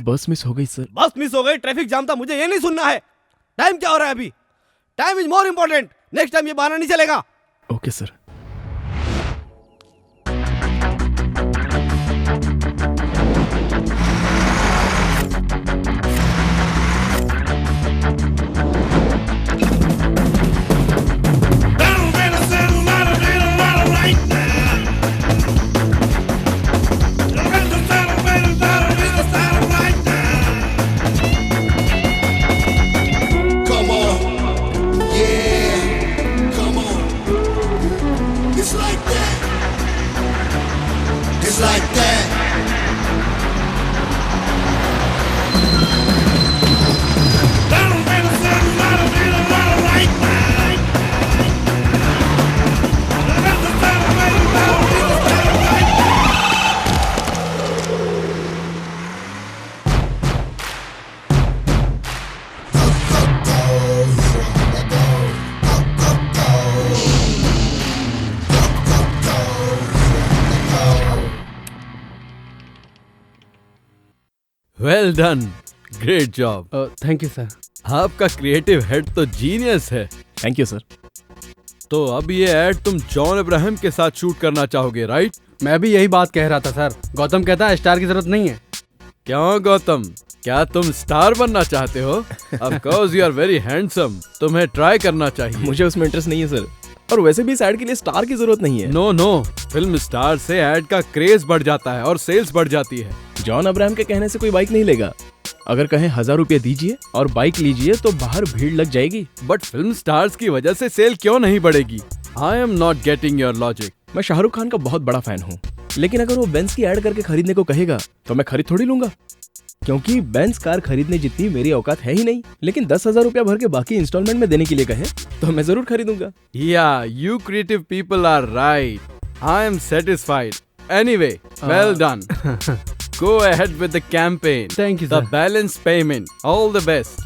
बस मिस हो गई सर। बस मिस हो गई, ट्रैफिक जाम था, मुझे ये नहीं सुनना है। टाइम क्या हो रहा है अभी? Time is more important. Next time ये बहाना नहीं चलेगा। Okay sir. Well done, great job. Thank you sir. आपका क्रिएटिव हेड तो जीनियस है। Thank you sir. तो अब ये एड तुम जॉन अब्राहम के साथ शूट करना चाहोगे, राइट? मैं भी यही बात कह रहा था सर। गौतम कहता है स्टार की जरूरत नहीं है। क्यों गौतम, क्या तुम स्टार बनना चाहते हो? Of course you are very handsome, तुम्हें ट्राई करना चाहिए। मुझे उसमें इंटरेस्ट नहीं है सर, और वैसे भी इस एड के लिए स्टार की जरूरत नहीं है। नो, फिल्म स्टार से एड का क्रेज बढ़ जाता है और सेल्स बढ़ जाती है। जॉन अब्राहम के कहने से कोई बाइक नहीं लेगा। अगर कहें 1000 रुपये दीजिए और बाइक लीजिए तो बाहर भीड़ लग जाएगी। बट फिल्म स्टार्स की वजह से सेल क्यों नहीं बढ़ेगी? I am not getting your logic. मैं शाहरुख खान का बहुत बड़ा फैन हूँ, लेकिन अगर वो बेंज की एड करके खरीदने को कहेगा तो मैं खरीद थोड़ी लूंगा, क्योंकि बेंज कार खरीदने जितनी मेरी औकात है ही नहीं। लेकिन 10,000 रुपया भर के बाकी इंस्टॉलमेंट में देने के लिए कहे तो मैं जरूर खरीदूंगा। Yeah you creative people are right. I am satisfied. Anyway, well done. Go ahead with the campaign. Thank you, The sir. balance payment. All the best.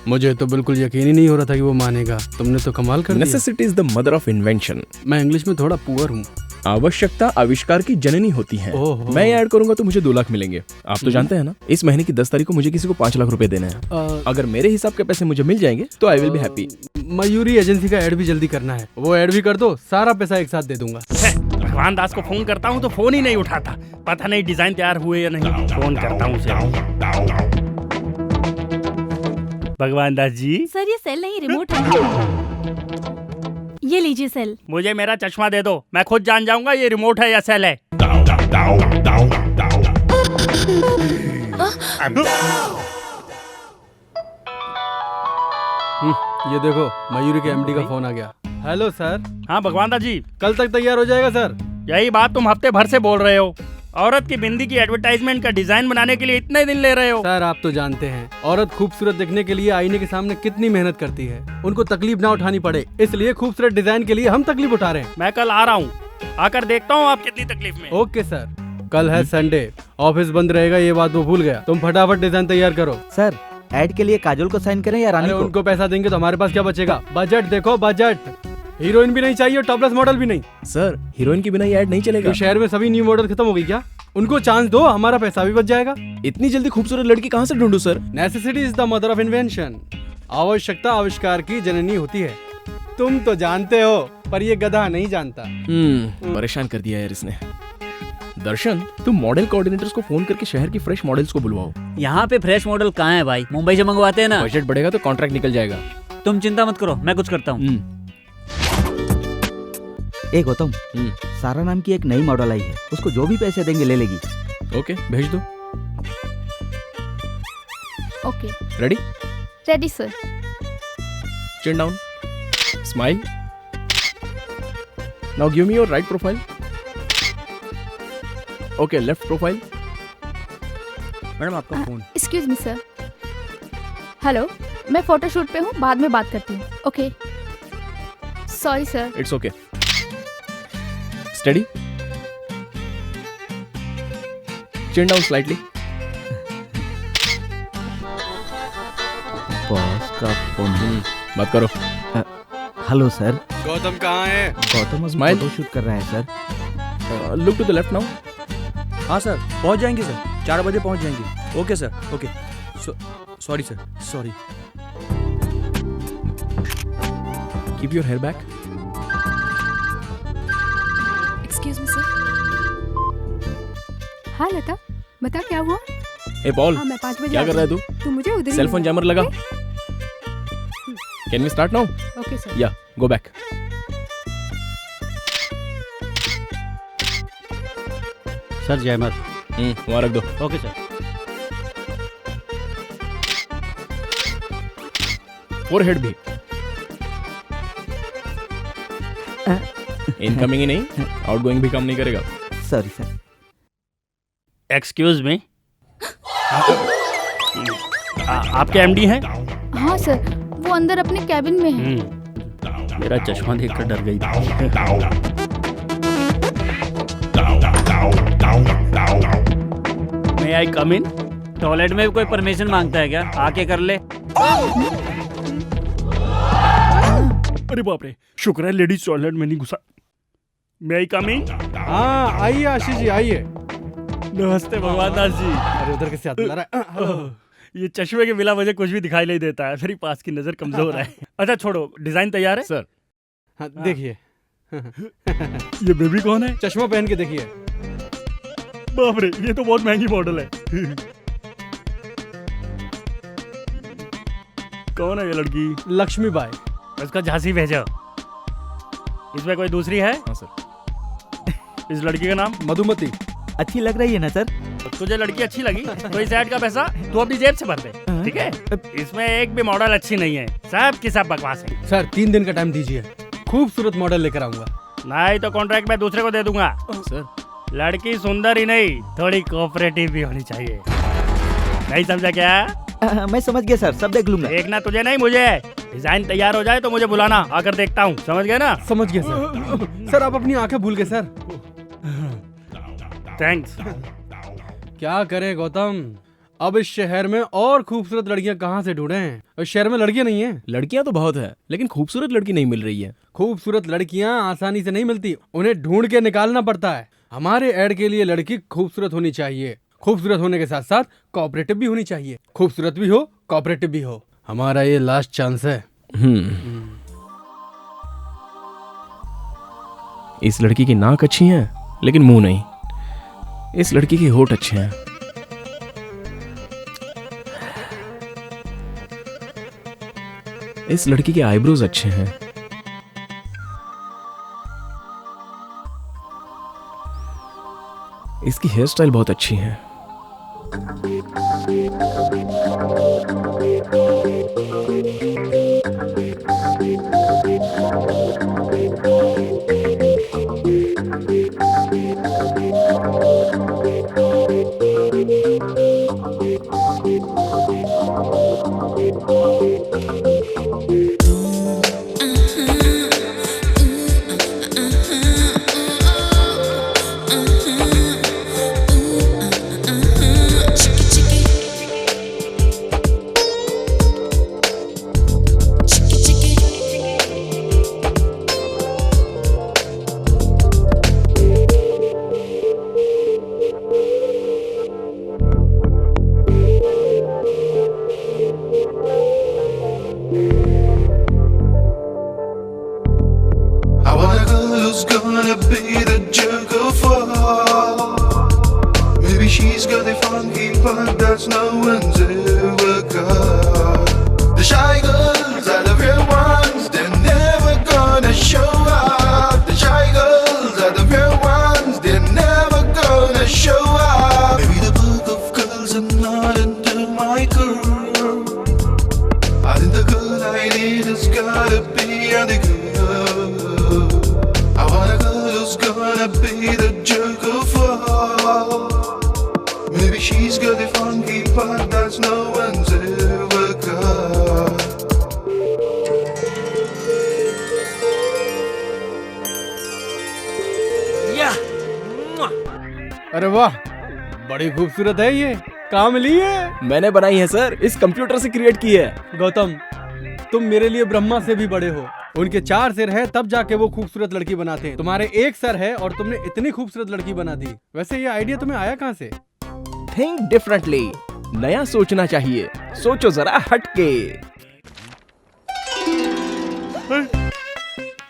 मुझे तो बिल्कुल यकीन ही नहीं हो रहा था कि वो मानेगा। तुमने तो कमाल कर दिया। Necessity is the mother of invention. मैं इंग्लिश में थोड़ा पुअर हूँ। आवश्यकता आविष्कार की जननी होती है। मैं ऐड करूंगा तो मुझे 2 लाख मिलेंगे। आप तो जानते हैं ना, इस महीने की 10 तारीख को मुझे किसी को 5 लाख रुपए देने हैं। अगर मेरे हिसाब के पैसे मुझे मिल जाएंगे तो I will be happy. Mayuri agency का ऐड भी जल्दी करना है। वो ऐड भी कर दो, सारा पैसा एक साथ दे दूंगा। भगवान दास को फोन करता हूँ तो फोन ही नहीं उठाता। पता नहीं डिजाइन तैयार हुए या नहीं। फोन करता हूँ उसे। भगवान दास जी। सर ये सेल नहीं, रिमोट है। ये लीजिए सेल। मुझे मेरा चश्मा दे दो, मैं खुद जान जाऊंगा ये रिमोट है या सेल है। ये देखो, मयूरी के एमडी का फोन आ गया। Hello sir. हाँ भगवान दास जी। कल तक तैयार हो जाएगा सर। यही बात तुम हफ्ते भर से बोल रहे हो। औरत की बिंदी की एडवर्टाइजमेंट का डिजाइन बनाने के लिए इतने दिन ले रहे हो। सर आप तो जानते हैं औरत खूबसूरत दिखने के लिए आईने के सामने कितनी मेहनत करती है। उनको तकलीफ ना उठानी पड़े, इसलिए खूबसूरत डिजाइन के लिए हम तकलीफ उठा रहे हैं। मैं कल आ रहा हूँ, आकर देखता हूँ आप कितनी तकलीफ में। Okay sir. कल है संडे, ऑफिस बंद रहेगा, ये बात वो भूल गया। तुम फटाफट डिजाइन तैयार करो। सर ऐड के लिए काजोल को साइन करें या रानी को? उनको पैसा देंगे तो हमारे पास क्या बचेगा? बजट देखो, बजट। हीरोइन भी नहीं चाहिए, टॉपलेस मॉडल भी नहीं। सर हीरोइन की बिना ये ऐड नहीं चलेगा। तो शहर में सभी न्यू मॉडल खत्म हो गई क्या? उनको चांस दो, हमारा पैसा भी बच जाएगा। इतनी जल्दी खूबसूरत लड़की कहाँ से ढूंढूं sir? Necessity is the mother of invention. आवश्यकता आविष्कार की जननी होती है। तुम तो जानते हो, पर ये गधा नहीं जानता। परेशान कर दिया यार इसने। दर्शन, तुम मॉडल कोऑर्डिनेटर्स को फोन करके शहर की फ्रेश मॉडल्स को बुलवाओ। यहाँ पे फ्रेश मॉडल कहाँ है भाई? मुंबई से मंगवाते हैं ना। बजट बढ़ेगा तो कॉन्ट्रैक्ट निकल जाएगा। तुम चिंता मत करो, मैं कुछ करता हूँ। ए गौतम, सारा नाम की एक नई मॉडल आई है, उसको जो भी पैसे देंगे ले लेगी। ओके, भेज दो। Okay. Ready? Ready sir. Chin down, smile. Now give me your right profile. Okay, left profile. Madam आपका phone. Excuse me sir. Hello, मैं फोटोशूट पे हूँ, बाद में बात करती हूँ। Okay. Sorry sir. It's okay. Study, chin down slightly. Boss का फोन। बात करो। Hello sir. गौतम कहाँ है? गौतम Smile. फोटो शूट कर रहा है sir. Look to the left now. हाँ सर, पहुंच जाएंगे सर। 4 बजे पहुंच जाएंगी। Okay sir, okay. Sorry sir, sorry. Keep your hair back. Excuse me sir. हाँ लता, बता क्या हुआ? ए पॉल, हाँ मैं 5 बजे क्या कर रहा है तू? तू मुझे उधर सेल फोन जैमर लगा। Can we start now? Okay sir. Yeah go back. Sir जयमत। वहाँ रख दो। Okay sir. फोरहेड भी। इनकमिंग ही नहीं, आउटगोइंग भी काम नहीं करेगा। Sorry sir. एक्सक्यूज मी, आपके एमडी हैं? हाँ सर, वो अंदर अपने कैबिन में है। मेरा चश्मा देखकर डर गई थी। May I come in? Toilet में कोई परमिशन मांगता है क्या? आके कर ले। अरे बाप रे, शुक्र है लेडीज टॉयलेट में नहीं घुसा। May I come in? हाँ आइए आशीष जी आइए। नमस्ते भगवान दास जी। अरे उधर कैसे हाथ मिला रहा है? ये चश्मे के बिना मुझे कुछ भी दिखाई नहीं देता है। मेरी पास की नजर कमजोर है। अच्छा छोड़ो, डिजाइन तैयार है? सर हाँ देखिए। ये बेबी कौन है? चश्मा पहन के देखिए। बाप रे, ये तो बहुत महंगी मॉडल है। कौन है ये लड़की? लक्ष्मीबाई। इसका झांसी भेजो। इसमें कोई दूसरी है? हाँ सर। इस लड़की का नाम? मधुमती। अच्छी लग रही है ना सर? तुझे लड़की अच्छी लगी तो इस ऐड का पैसा तू अपनी जेब से भर दे, ठीक है? इसमें एक भी मॉडल अच्छी नहीं है, सब की सब बकवास है। सर 3 दिन का टाइम दीजिए, खूबसूरत मॉडल लेकर आऊंगा। नहीं तो कॉन्ट्रैक्ट मैं दूसरे को दे दूंगा। सर लड़की सुंदर ही नहीं, थोड़ी कोऑपरेटिव भी होनी चाहिए। नहीं समझा क्या? मैं समझ गया सर, सब देख लूंगा। देखना तुझे नहीं मुझे। डिजाइन तैयार हो जाए तो मुझे बुलाना, आकर देखता हूँ। समझ गए ना? समझ गया सर। सर आप अपनी आंखें भूल गए सर। थैंक्स। क्या करें गौतम, अब इस शहर में और खूबसूरत लड़कियां कहाँ से ढूंढें? इस शहर में लड़कियां नहीं हैं। लड़कियां तो बहुत है, लेकिन खूबसूरत लड़की नहीं मिल रही है। खूबसूरत लड़कियां आसानी से नहीं मिलती, उन्हें ढूंढ के निकालना पड़ता है। हमारे ऐड के लिए लड़की खूबसूरत होनी चाहिए, खूबसूरत होने के साथ साथ कोऑपरेटिव भी होनी चाहिए। खूबसूरत भी हो, कोऑपरेटिव भी हो। हमारा ये लास्ट चांस है। इस लड़की की नाक अच्छी है, लेकिन मुंह नहीं। इस लड़की के होठ अच्छे हैं। इस लड़की के आईब्रोज अच्छे हैं। इसकी हेयर स्टाइल बहुत अच्छी है। अरे वाह, बड़ी खूबसूरत है ये। कहाँ मिली है? मैंने बनाई है सर, इस कंप्यूटर से क्रिएट की है। गौतम, तुम मेरे लिए ब्रह्मा से भी बड़े हो। उनके 4 सिर है, तब जाके वो खूबसूरत लड़की बनाते हैं। तुम्हारे 1 सर है और तुमने इतनी खूबसूरत लड़की बना दी। वैसे ये आइडिया तुम्हें आया कहाँ से? Think differently. नया सोचना चाहिए, सोचो जरा हटके।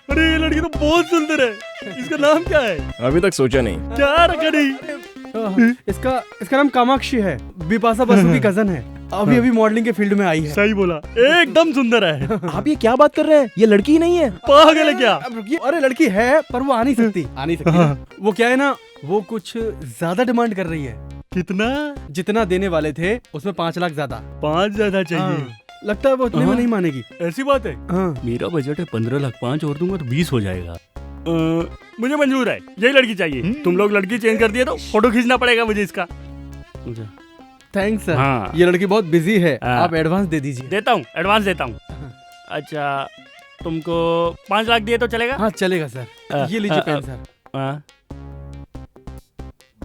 अरे ये लड़की तो बहुत सुंदर है, इसका नाम क्या है? अभी तक सोचा नहीं। क्या रखा नहीं? इसका नाम कामाक्षी है, बिपाशा बसु की कजन है। अभी मॉडलिंग के फील्ड में आई है। सही बोला, एकदम सुंदर है। आप ये क्या बात कर रहे हैं? ये लड़की ही नहीं है। पागल है क्या? अरे लड़की है पर वो आ नहीं सकती। वो क्या है ना, वो कुछ ज्यादा डिमांड कर रही है। कितना? जितना देने वाले थे उसमें 5 लाख ज्यादा। 5 ज्यादा चाहिए? हाँ, लगता है वो उतने में नहीं मानेगी। ऐसी बात है? हाँ। मेरा बजट है 15 लाख, 5 और दूंगा तो 20 हो जाएगा। मुझे मंजूर है, यही लड़की चाहिए। तुम लोग लड़की चेंज कर दिए तो फोटो खींचना पड़ेगा मुझे इसका। Thanks sir. हाँ। ये लड़की बहुत बिजी है, हाँ। आप एडवांस दे दीजिए। देता हूँ, एडवांस देता हूँ। अच्छा, तुमको 5 लाख दिए तो चलेगा? हाँ चलेगा सर। ये लीजिए पेन सर।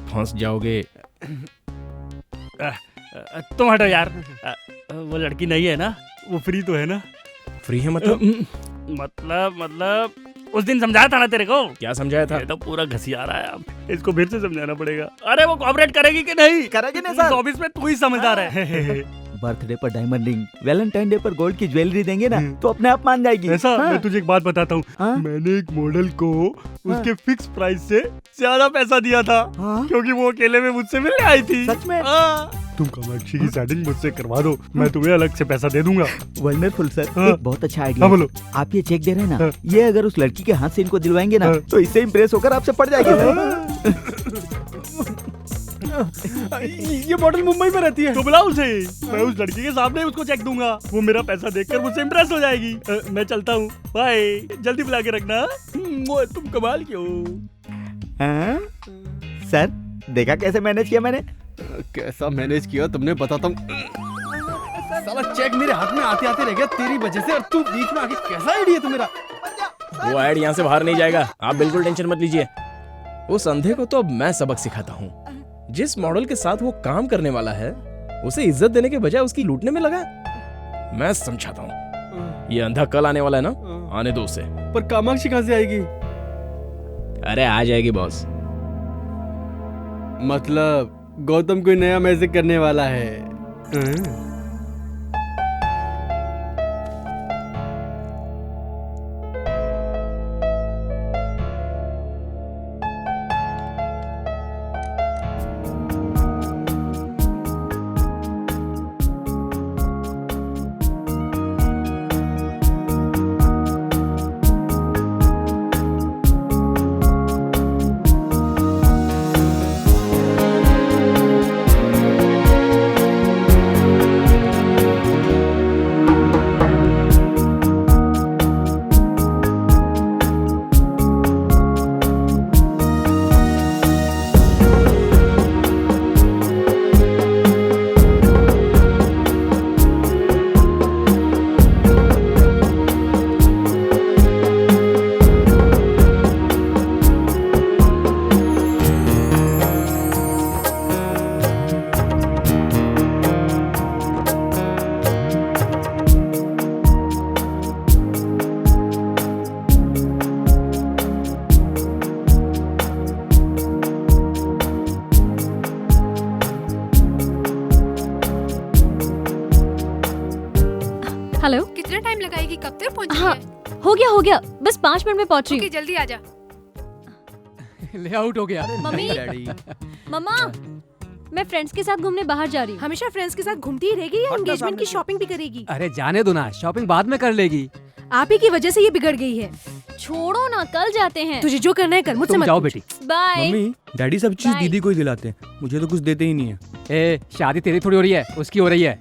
फंस जाओगे। तुम हटो यार। वो लड़की नहीं है ना? वो फ्री तो है ना? फ्री है मतलब? मतलब उस दिन समझाया था ना तेरे को। क्या समझाया था? ये तो पूरा घसिया रहा है, अब इसको फिर से समझाना पड़ेगा। अरे वो कोऑपरेट करेगी कि नहीं? करेगी नहीं सर। ऑफिस में तू ही समझदार है। बर्थडे पर डायमंड रिंग, वैलेंटाइन डे पर गोल्ड की ज्वेलरी देंगे ना तो अपने आप मान जाएगी। ऐसा? हाँ। मैं तुझे एक बात बताता हूँ। हाँ? मैंने एक मॉडल को उसके फिक्स प्राइस से ज्यादा पैसा दिया था। हाँ? क्योंकि वो अकेले में मुझसे मिलने आई थी। सच में? तुम कामाक्षी की सेटिंग मुझसे करवा दो, मैं तुम्हें अलग से पैसा दे दूंगा। Wonderful sir. हाँ। एक बहुत अच्छा आइडिया। हाँ बोलो। आप ये चेक दे रहे हैं ना, हाँ। ये अगर उस लड़की के हाथ से इनको दिलवाएंगे ना हाँ। तो इससे इम्प्रेस होकर आपसे पड़ जाएगी सर। ये मॉडल मुंबई में रहती है। तो बुलाओ उसे, मैं उस लड़की के सामने उसको चेक दूंगा। वो मेरा पैसा देखकर मुझसे इम्प्रेस हो जाएगी। मैं चलता हूँ, बाय। जल्दी बुला के रखना। तुम कमाल क्यों? हाँ? सर देखा कैसे मैनेज किया मैंने? कैसा मैनेज किया तुमने, बताता हूँ। साला चेक मेरे हाथ में आते आते रह गया तेरी वजह से, और तू बीच में आके कैसा आइडिया तू मेरा। वो ऐड यहाँ से बाहर नहीं जाएगा, आप बिल्कुल टेंशन मत लीजिए। उस अंधे को तो अब मैं सबक सिखाता हूँ। जिस मॉडल के साथ वो काम करने वाला है उसे इज्जत देने के बजाय उसकी लूटने में लगा। मैं समझाता हूँ। ये अंधा कल आने वाला है ना, आने दो उसे। पर कामाक्षी कहाँ से आएगी? अरे आ जाएगी बॉस। मतलब गौतम कोई नया मैजिक करने वाला है। हेलो। कितना टाइम लगाएगी, कब तक पहुंचेगी? हाँ हो गया बस 5 मिनट में पहुंच रही ओके, हूँ। जल्दी आ जा। लेआउट हो गया। मम्मी मम्मा, मैं फ्रेंड्स के साथ घूमने बाहर जा रही हूँ। हमेशा फ्रेंड्स के साथ घूमती ही रहेगी या एंगेजमेंट की शॉपिंग भी करेगी? अरे जाने दो ना, शॉपिंग बाद में कर लेगी। आप ही की वजह से ये बिगड़ गई है। छोड़ो ना, कल जाते हैं। तुझे जो करना है कर, मुझसे तुम मत जाओ पूछ। बेटी। बाय। मम्मी डैडी सब चीज Bye. दीदी को ही दिलाते हैं, मुझे तो कुछ देते ही नहीं है। ए, शादी तेरी थोड़ी हो रही है, उसकी हो रही है।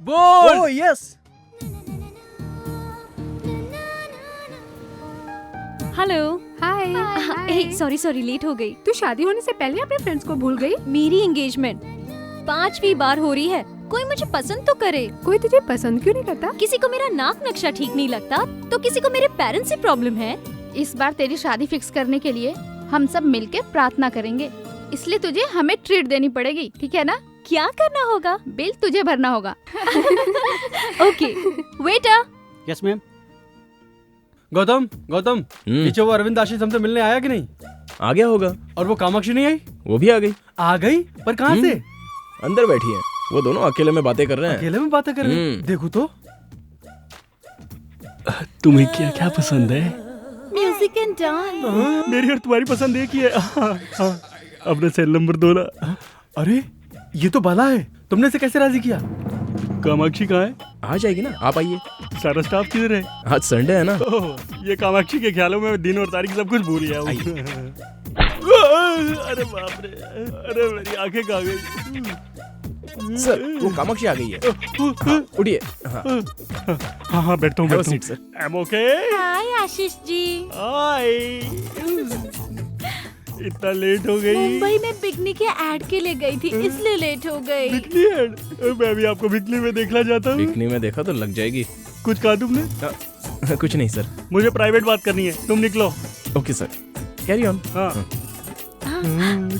बोल। Oh yes. हेलो। हाय। सॉरी लेट हो गई। तू शादी होने से पहले अपने फ्रेंड्स को भूल गई? मेरी एंगेजमेंट 5वीं बार हो रही है, कोई मुझे पसंद तो करे। कोई तुझे पसंद क्यों नहीं करता? किसी को मेरा नाक नक्शा ठीक नहीं लगता तो किसी को मेरे पेरेंट्स से प्रॉब्लम है। इस बार तेरी शादी फिक्स करने के लिए हम सब मिलके प्रार्थना करेंगे, इसलिए तुझे हमें ट्रीट देनी पड़ेगी, ठीक है ना? क्या करना होगा? बिल तुझे भरना होगा। Okay waiter. Yes ma'am. Gautam, पीछे वो अरविंद आशीष हमसे मिलने आया कि नहीं? आ गया होगा। और वो कामाक्षी नहीं आई? वो भी आ गई। आ गई? पर कहाँ से? अंदर बैठी है। वो दोनों अकेले में बातें कर रहे हैं। अकेले में बातें कर रहे हैं? देखो तो। तुम्हें क्या क्या पसंद है? Music and dance. मेरी और तुम्हारी पसंद एक ही है। अपना सेल नंबर दो ना। अरे ये तो बाला है, तुमने इसे कैसे राजी किया? कामाक्षी कहाँ है? आ जाएगी ना, आप आइए। सारा स्टाफ किधर है? आज संडे है ना। ये कामाक्षी के ख्यालों में दिन और तारीख सब कुछ भूल गया हूँ। अरे बाप रे, अरे मेरी आंखें कहाँ गई? सर वो कामाक्षी आ गई है। हाँ, उठिए। हाँ हाँ बैठता हूँ। Have a seat, sir. I'm okay? हाय आशीष जी। हाय। इतना लेट हो गई? मुंबई में बिकनी के ऐड के लिए गई थी, इसलिए लेट हो गई। Bikini add? मैं भी आपको बिकनी में देखना चाहता हूँ। बिकनी में देखा तो लग जाएगी। कुछ कहा तुमने? कुछ नहीं सर। मुझे प्राइवेट बात करनी है, तुम निकलो। Okay sir, carry on. हाँ।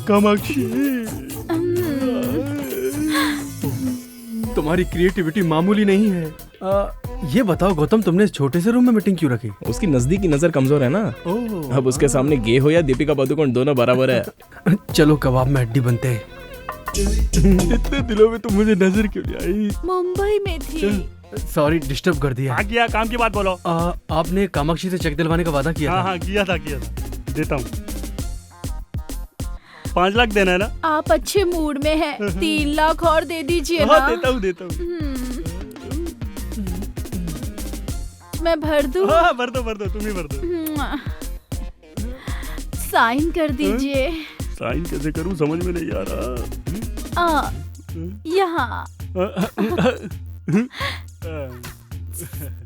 कामाक्षी, तुम्हारी क्रिएटिविटी मामूली नहीं है। ये बताओ गौतम, तुमने इस छोटे से रूम में मीटिंग क्यों रखी? उसकी नजदीकी नजर कमजोर है ना। अब उसके सामने गे हो या दीपिका पादुकोण दोनों बराबर है। चलो कबाब में हड्डी बनते हैं। इतने दिनों में तुम मुझे नजर क्यों नहीं आई? मुंबई में थी। सॉरी डिस्टर्ब कर दिया। हाँ किया, काम की बात बोलो। आपने कामाक्षी से चेक दिलवाने का वादा किया था। हाँ किया था। देता हूँ। 5 लाख देना है ना? आप अच्छे मूड में हैं, 3 लाख और दे दीजिए ना। हाँ देता हूँ। मैं भर दूँ? हाँ भर दो, तुम ही भर दो। साइन कर दीजिए। साइन कैसे करूँ समझ में नहीं आ रहा। यहाँ।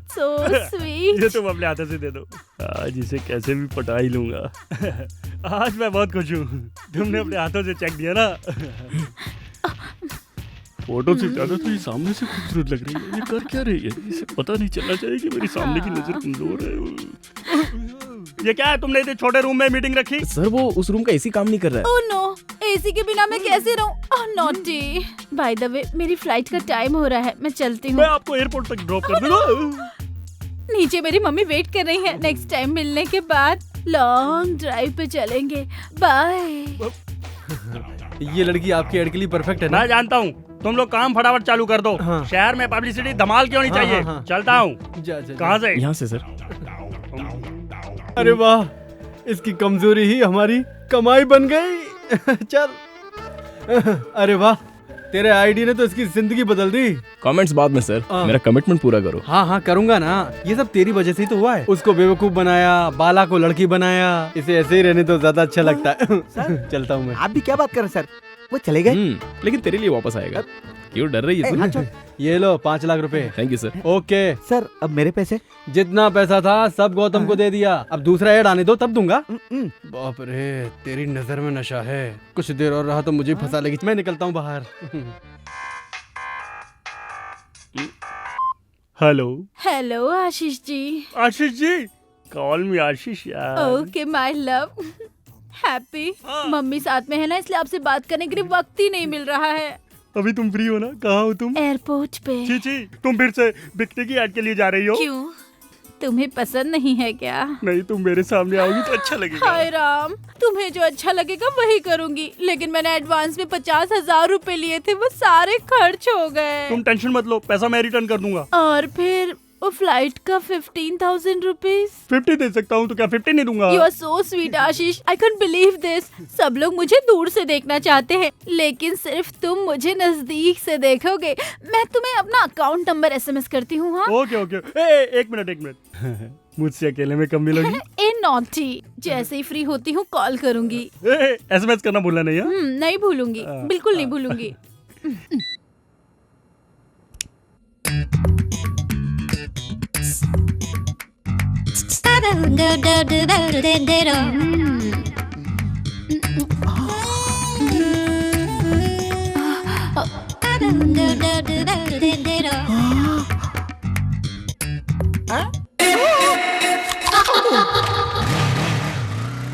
So sweet. ये तुम अपने हाथों से दे दो। आज इसे कैसे भी पटा ही लूंगा। आज मैं बहुत खुश हूँ, तुमने अपने हाथों से चेक दिया ना। फोटो से ज्यादा तो ये सामने से खूबसूरत लग रही है। ये कर क्या रही है? इसे पता नहीं चलना चाहिए कि मेरी सामने की नजर कमजोर है। ये क्या है, तुमने इतने छोटे रूम में मीटिंग रखी? सर वो उस रूम का एसी काम नहीं कर रहा है। ओह नो, एसी के बिना मैं कैसे रहूं? ओह नॉटी। बाय द वे मेरी फ्लाइट का टाइम हो रहा है, मैं चलती हूँ। मैं आपको एयरपोर्ट तक ड्रॉप कर दूंगा। नीचे मेरी मम्मी वेट कर रही है। नेक्स्ट टाइम मिलने के बाद लॉन्ग ड्राइव पे चलेंगे। बाय। ये लड़की आपके ऐड के लिए परफेक्ट है ना? मैं जानता हूँ, तुम लोग काम फटाफट चालू कर दो। हाँ। शहर में पब्लिसिटी धमाल क्यों नहीं चाहिए? हाँ। चलता हूँ। कहाँ से? यहाँ से सर। अरे वाह, इसकी कमजोरी ही हमारी कमाई बन गई। चल। अरे वाह, तेरे आईडी ने तो इसकी जिंदगी बदल दी। कमेंट्स बाद में सर, मेरा कमिटमेंट पूरा करो। हाँ करूंगा ना। ये सब तेरी वजह से ही तो हुआ है। उसको बेवकूफ बनाया, बाला को लड़की बनाया। इसे ऐसे ही रहने तो ज्यादा अच्छा लगता है। चलता हूँ मैं। आप भी क्या बात कर रहे सर? वो चले गए? लेकिन तेरे लिए वापस आएगा। क्यों डर रही है तू? ये लो 5 लाख रुपए। Thank you sir. Okay sir अब मेरे पैसे? जितना पैसा था सब गौतम को दे दिया। अब दूसरा ऐड आने दो तब दूंगा। बाप रे, तेरी नजर में नशा है। कुछ देर और रहा तो मुझे फंसा लेगी। मैं निकलता हूँ बाहर। हेलो आशीष जी। आशीष जी, कॉल मी आशीष यार। Okay my love. Happy. Mummy साथ में है ना, इसलिए आपसे बात करने के लिए वक्त ही नहीं मिल रहा है। अभी तुम फ्री हो ना? कहाँ हो तुम? एयरपोर्ट पे। छी, तुम फिर से बिकने की ऐड के लिए जा रही हो? क्यों, तुम्हें पसंद नहीं है क्या? नहीं, तुम मेरे सामने आओगी तो अच्छा लगेगा। हाय राम, तुम्हें जो अच्छा लगेगा वही करूंगी। लेकिन मैंने एडवांस में 50,000 रुपए लिए थे, वो सारे खर्च हो गए। तुम टेंशन मत लो, पैसा मैं रिटर्न कर दूंगा। और फिर वो फ्लाइट का 15,000 रुपीज। 50 दे सकता हूँ तो क्या 50 नहीं दूंगा? You are so sweet Ashish, I can't believe this। सब लोग मुझे दूर से देखना चाहते हैं, लेकिन सिर्फ तुम मुझे नजदीक से देखोगे। मैं तुम्हें अपना अकाउंट नंबर SMS करती हूँ। हाँ ओके। एक मिनट। मुझसे अकेले में कब मिलोगी? ए नॉटी, जैसे ही फ्री होती हूँ कॉल करूंगी। SMS करना भूलना नहीं है? नहीं भूलूंगी, बिल्कुल नहीं भूलूंगी।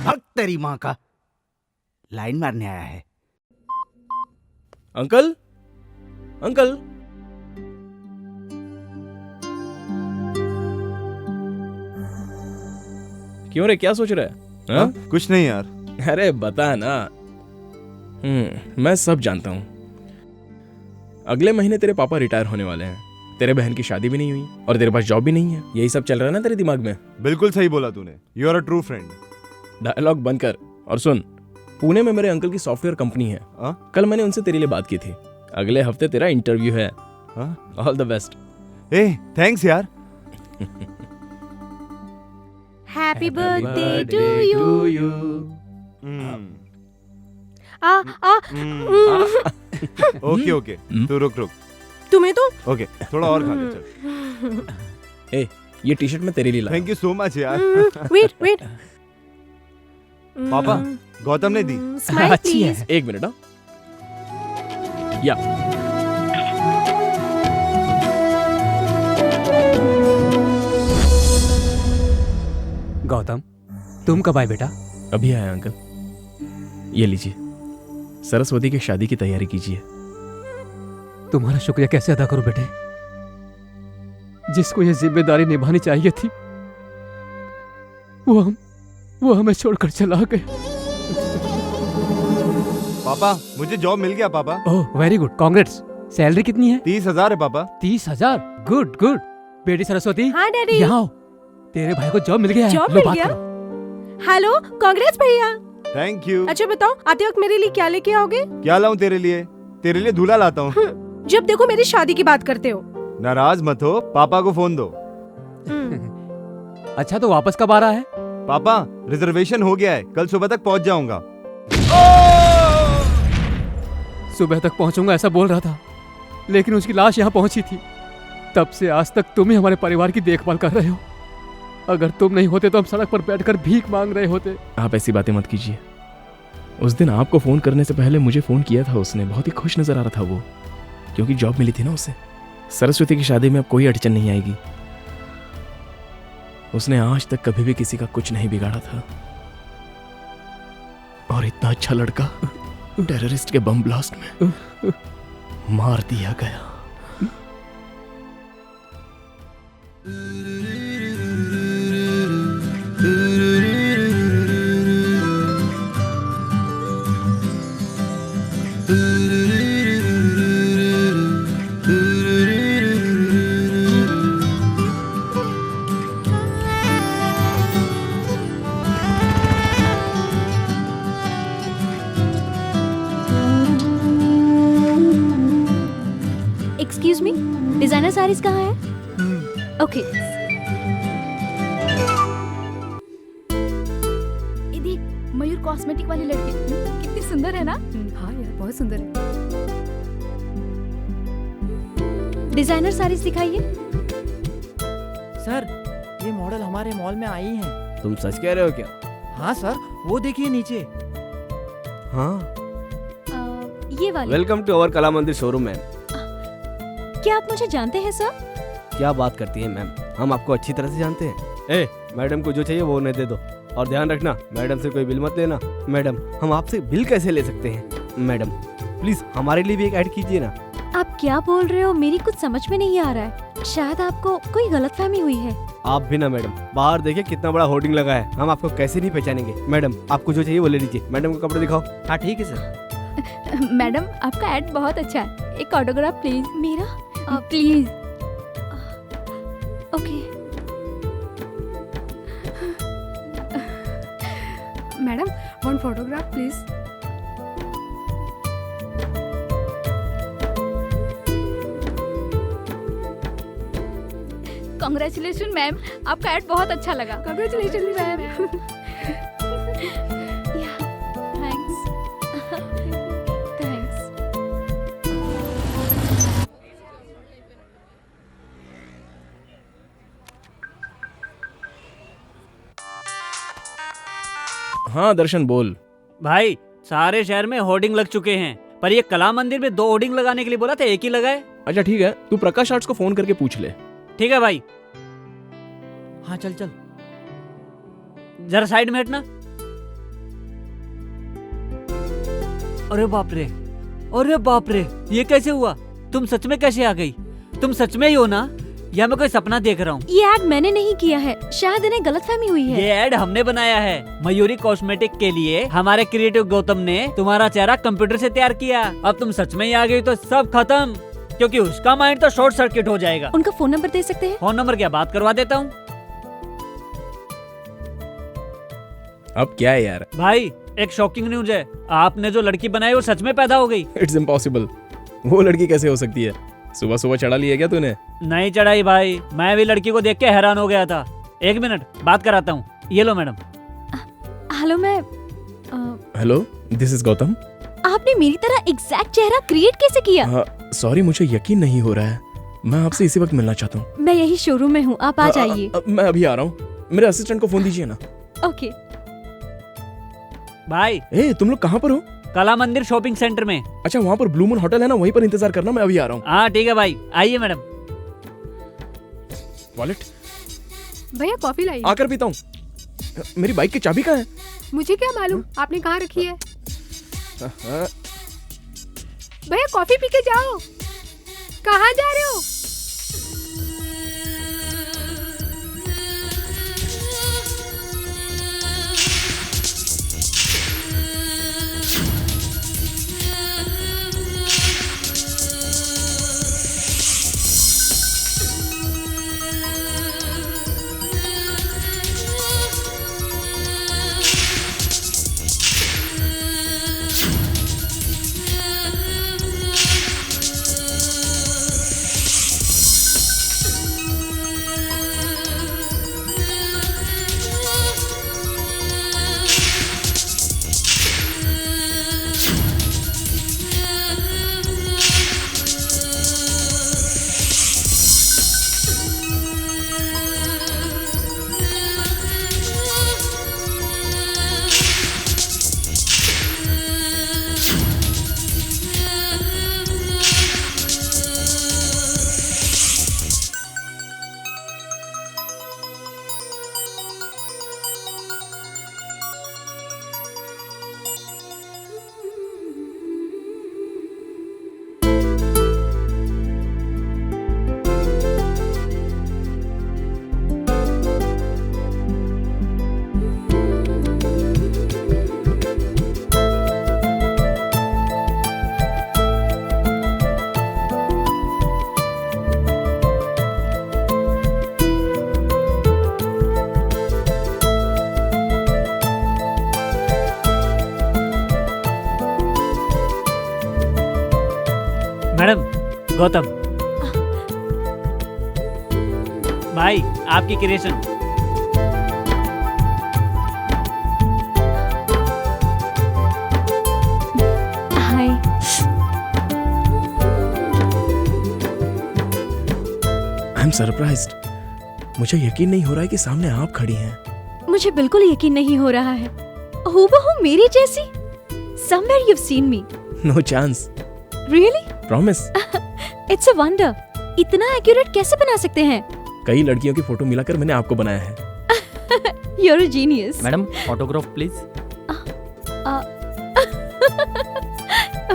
भक्त तेरी माँ का, लाइन मारने आया है। Uncle, uncle. क्यों रे, क्या सोच रहा है? कुछ नहीं यार, अरे बता ना। मैं सब जानता हूँ। अगले महीने तेरे पापा रिटायर होने वाले हैं, तेरे बहन की शादी भी नहीं हुई और तेरे पास जॉब भी नहीं है। यही सब चल रहा है ना तेरे दिमाग में? बिल्कुल सही बोला तूने। You are a true friend. Dialogue बंद कर और सुन। पुणे में मेरे अंकल की सॉफ्टवेयर कंपनी है। कल मैंने उनसे तेरे लिए बात की थी। अगले हफ्ते तेरा इंटरव्यू है। All the best. ए थैंक्स यार। Happy birthday to you. Okay okay, तू रुक। तुम्हें तो ओके, थोड़ा और खा ले चल। ए ये टी शर्ट मैं तेरे लिए लाया। थैंक यू सो मच यार। वेट। पापा, गौतम ने दी। Smile please. एक मिनट। या गौतम, तुम कब आए बेटा? अभी आया अंकल। ये लीजिए, सरस्वती की शादी की तैयारी कीजिए। तुम्हारा शुक्रिया कैसे अदा करूं बेटे? जिसको ये जिम्मेदारी निभानी चाहिए थी वो हमें छोड़कर चला गया। पापा, मुझे जॉब मिल गया पापा। Oh very good, congrats. Salary कितनी है? 30,000 है पापा। 30,000? Good good. बेटी सरस्वती, हाँ डैडी। यहाँ आओ। तेरे भाई को जॉब मिल गया है। जॉब लो मिल बात गया? करो। हेलो, कांग्रेस भैया। Thank you. अच्छा बताओ, आते वक्त मेरे लिए क्या लेके आओगे? क्या लाऊं तेरे लिए? तेरे लिए दूल्हा लाता हूँ। जब देखो मेरी शादी की बात करते हो। नाराज मत हो, पापा को फोन दो। अच्छा तो वापस कब आ रहा है? पापा, रिजर्वेशन हो गया है, कल सुबह तक पहुंच जाऊंगा। सुबह तक पहुंचूंगा ऐसा बोल रहा था, लेकिन उसकी लाश यहाँ पहुंची थी। तब से आज तक तुम ही हमारे परिवार की देखभाल कर रहे हो। अगर तुम नहीं होते तो हम सड़क पर बैठकर भीख मांग रहे होते। आप ऐसी बातें मत कीजिए। उस दिन आपको फोन करने से पहले मुझे फोन किया था उसने। बहुत ही खुश नजर आ रहा था वो, क्योंकि जॉब मिली थी ना उसे। सरस्वती की शादी में अब कोई अड़चन नहीं आएगी। उसने आज तक कभी भी किसी का कुछ नहीं बिगाड़ा था। और इतना अच्छा लड़का टेररिस्ट के बम ब्लास्ट में मार दिया गया। एक्सक्यूज मी, डिजाइनर साड़ीज कहाँ है? ओके। ये देख, मयूर कॉस्मेटिक वाली लड़की कितनी सुंदर है ना? हाँ यार, बहुत सुंदर है। डिजाइनर साड़ीज दिखाइए। सर, ये मॉडल हमारे मॉल में आई हैं। तुम सच कह रहे हो क्या? हाँ सर, वो देखिए नीचे। हाँ। ये वाली। वेलकम टू अवर कला मंदिर शोरूम मैम। क्या आप मुझे जानते हैं सर? क्या बात करती है मैम, हम आपको अच्छी तरह से जानते हैं। ए, मैडम को जो चाहिए वो उन्हें दे दो। और ध्यान रखना, मैडम से कोई बिल मत लेना। मैडम, हम आपसे बिल कैसे ले सकते हैं? मैडम प्लीज हमारे लिए भी एक ऐड कीजिए ना। आप क्या बोल रहे हो? मेरी कुछ समझ में नहीं आ रहा है। शायद आपको कोई गलतफहमी हुई है। आप भी ना मैडम, बाहर देखिए कितना बड़ा होर्डिंग लगा है, हम आपको कैसे नहीं पहचानेंगे। मैडम, आपको जो चाहिए वो ले लीजिए। मैडम को कपड़े दिखाओ। हाँ ठीक है सर। मैडम, आपका एड बहुत अच्छा है। एक ऑटोग्राफ प्लीज। मेरा? Please. Okay. Madam, one photograph please. Congratulation ma'am, आपका एड बहुत अच्छा लगा। Congratulation ma'am. थैंक्स। थैंक्स। हाँ दर्शन बोल। भाई, सारे शहर में होर्डिंग लग चुके हैं, पर ये कला मंदिर में 2 होर्डिंग लगाने के लिए बोला था, एक ही लगाए। अच्छा ठीक है, तू प्रकाश आर्ट्स को फोन करके पूछ ले। ठीक है भाई। हाँ चल चल। जरा साइड में हटना। अरे बाप रे, अरे बाप रे, ये कैसे हुआ? तुम सच में कैसे आ गई? तुम सच में ही हो ना? या मैं कोई सपना देख रहा हूँ? ये ऐड मैंने नहीं किया है, शायद इन्हें गलतफहमी हुई है। ये ऐड हमने बनाया है। मयूरी कॉस्मेटिक के लिए हमारे क्रिएटिव गौतम ने तुम्हारा चेहरा कंप्यूटर से तैयार किया। अब तुम सच में ही आ गई तो सब खत्म, क्योंकि उसका माइंड तो शॉर्ट सर्किट हो जाएगा। उनका फोन नंबर दे सकते हैं? फोन नंबर क्या, बात करवा देता हूँ। अब क्या है यार? भाई एक शॉकिंग न्यूज है, आपने जो लड़की बनाई वो सच में पैदा हो गई। It's impossible. वो लड़की कैसे हो सकती है? सुबह सुबह चढ़ा लिया क्या तूने? नहीं चढ़ाई भाई, मैं भी लड़की को देख के हैरान हो गया था। एक मिनट बात कराता हूँ। ये लो मैडम। हेलो, मैं हेलो, दिस इज गौतम। आपने मेरी तरह एग्जैक्ट चेहरा क्रिएट कैसे किया? सॉरी, मुझे यकीन नहीं हो रहा है। मैं आपसे इसी वक्त मिलना चाहता हूँ। मैं यही शोरूम में हूँ, आप आ जाइए। मैं अभी आ रहा हूँ। मेरे असिस्टेंट को फोन दीजिए ना। ओके। भाई तुम लोग कहाँ पर हो? कला मंदिर शॉपिंग सेंटर में। अच्छा, वहाँ पर ब्लू मून होटल है ना, वहीं पर इंतजार करना, मैं अभी आ रहा हूँ। हाँ ठीक है भाई, आइए मैडम। वॉलेट भैया कॉफी लाइए। आकर पीता हूँ। मेरी बाइक की चाबी कहाँ है? मुझे क्या मालूम आपने कहाँ रखी है। भैया कॉफी पी के जाओ। कहाँ जा रहे हो? मैडम, गौतम भाई, आपकी creation. Hi. I am surprised. मुझे यकीन नहीं हो रहा है कि सामने आप खड़ी हैं। मुझे बिल्कुल यकीन नहीं हो रहा है। हूबहू मेरी जैसी। Somewhere you've seen me. No chance. Really? Promise. It's a wonder. इतना एक्यूरेट कैसे बना सकते हैं? कई लड़कियों की फोटो मिलाकर मैंने आपको बनाया है। You're a genius. Madam autograph please.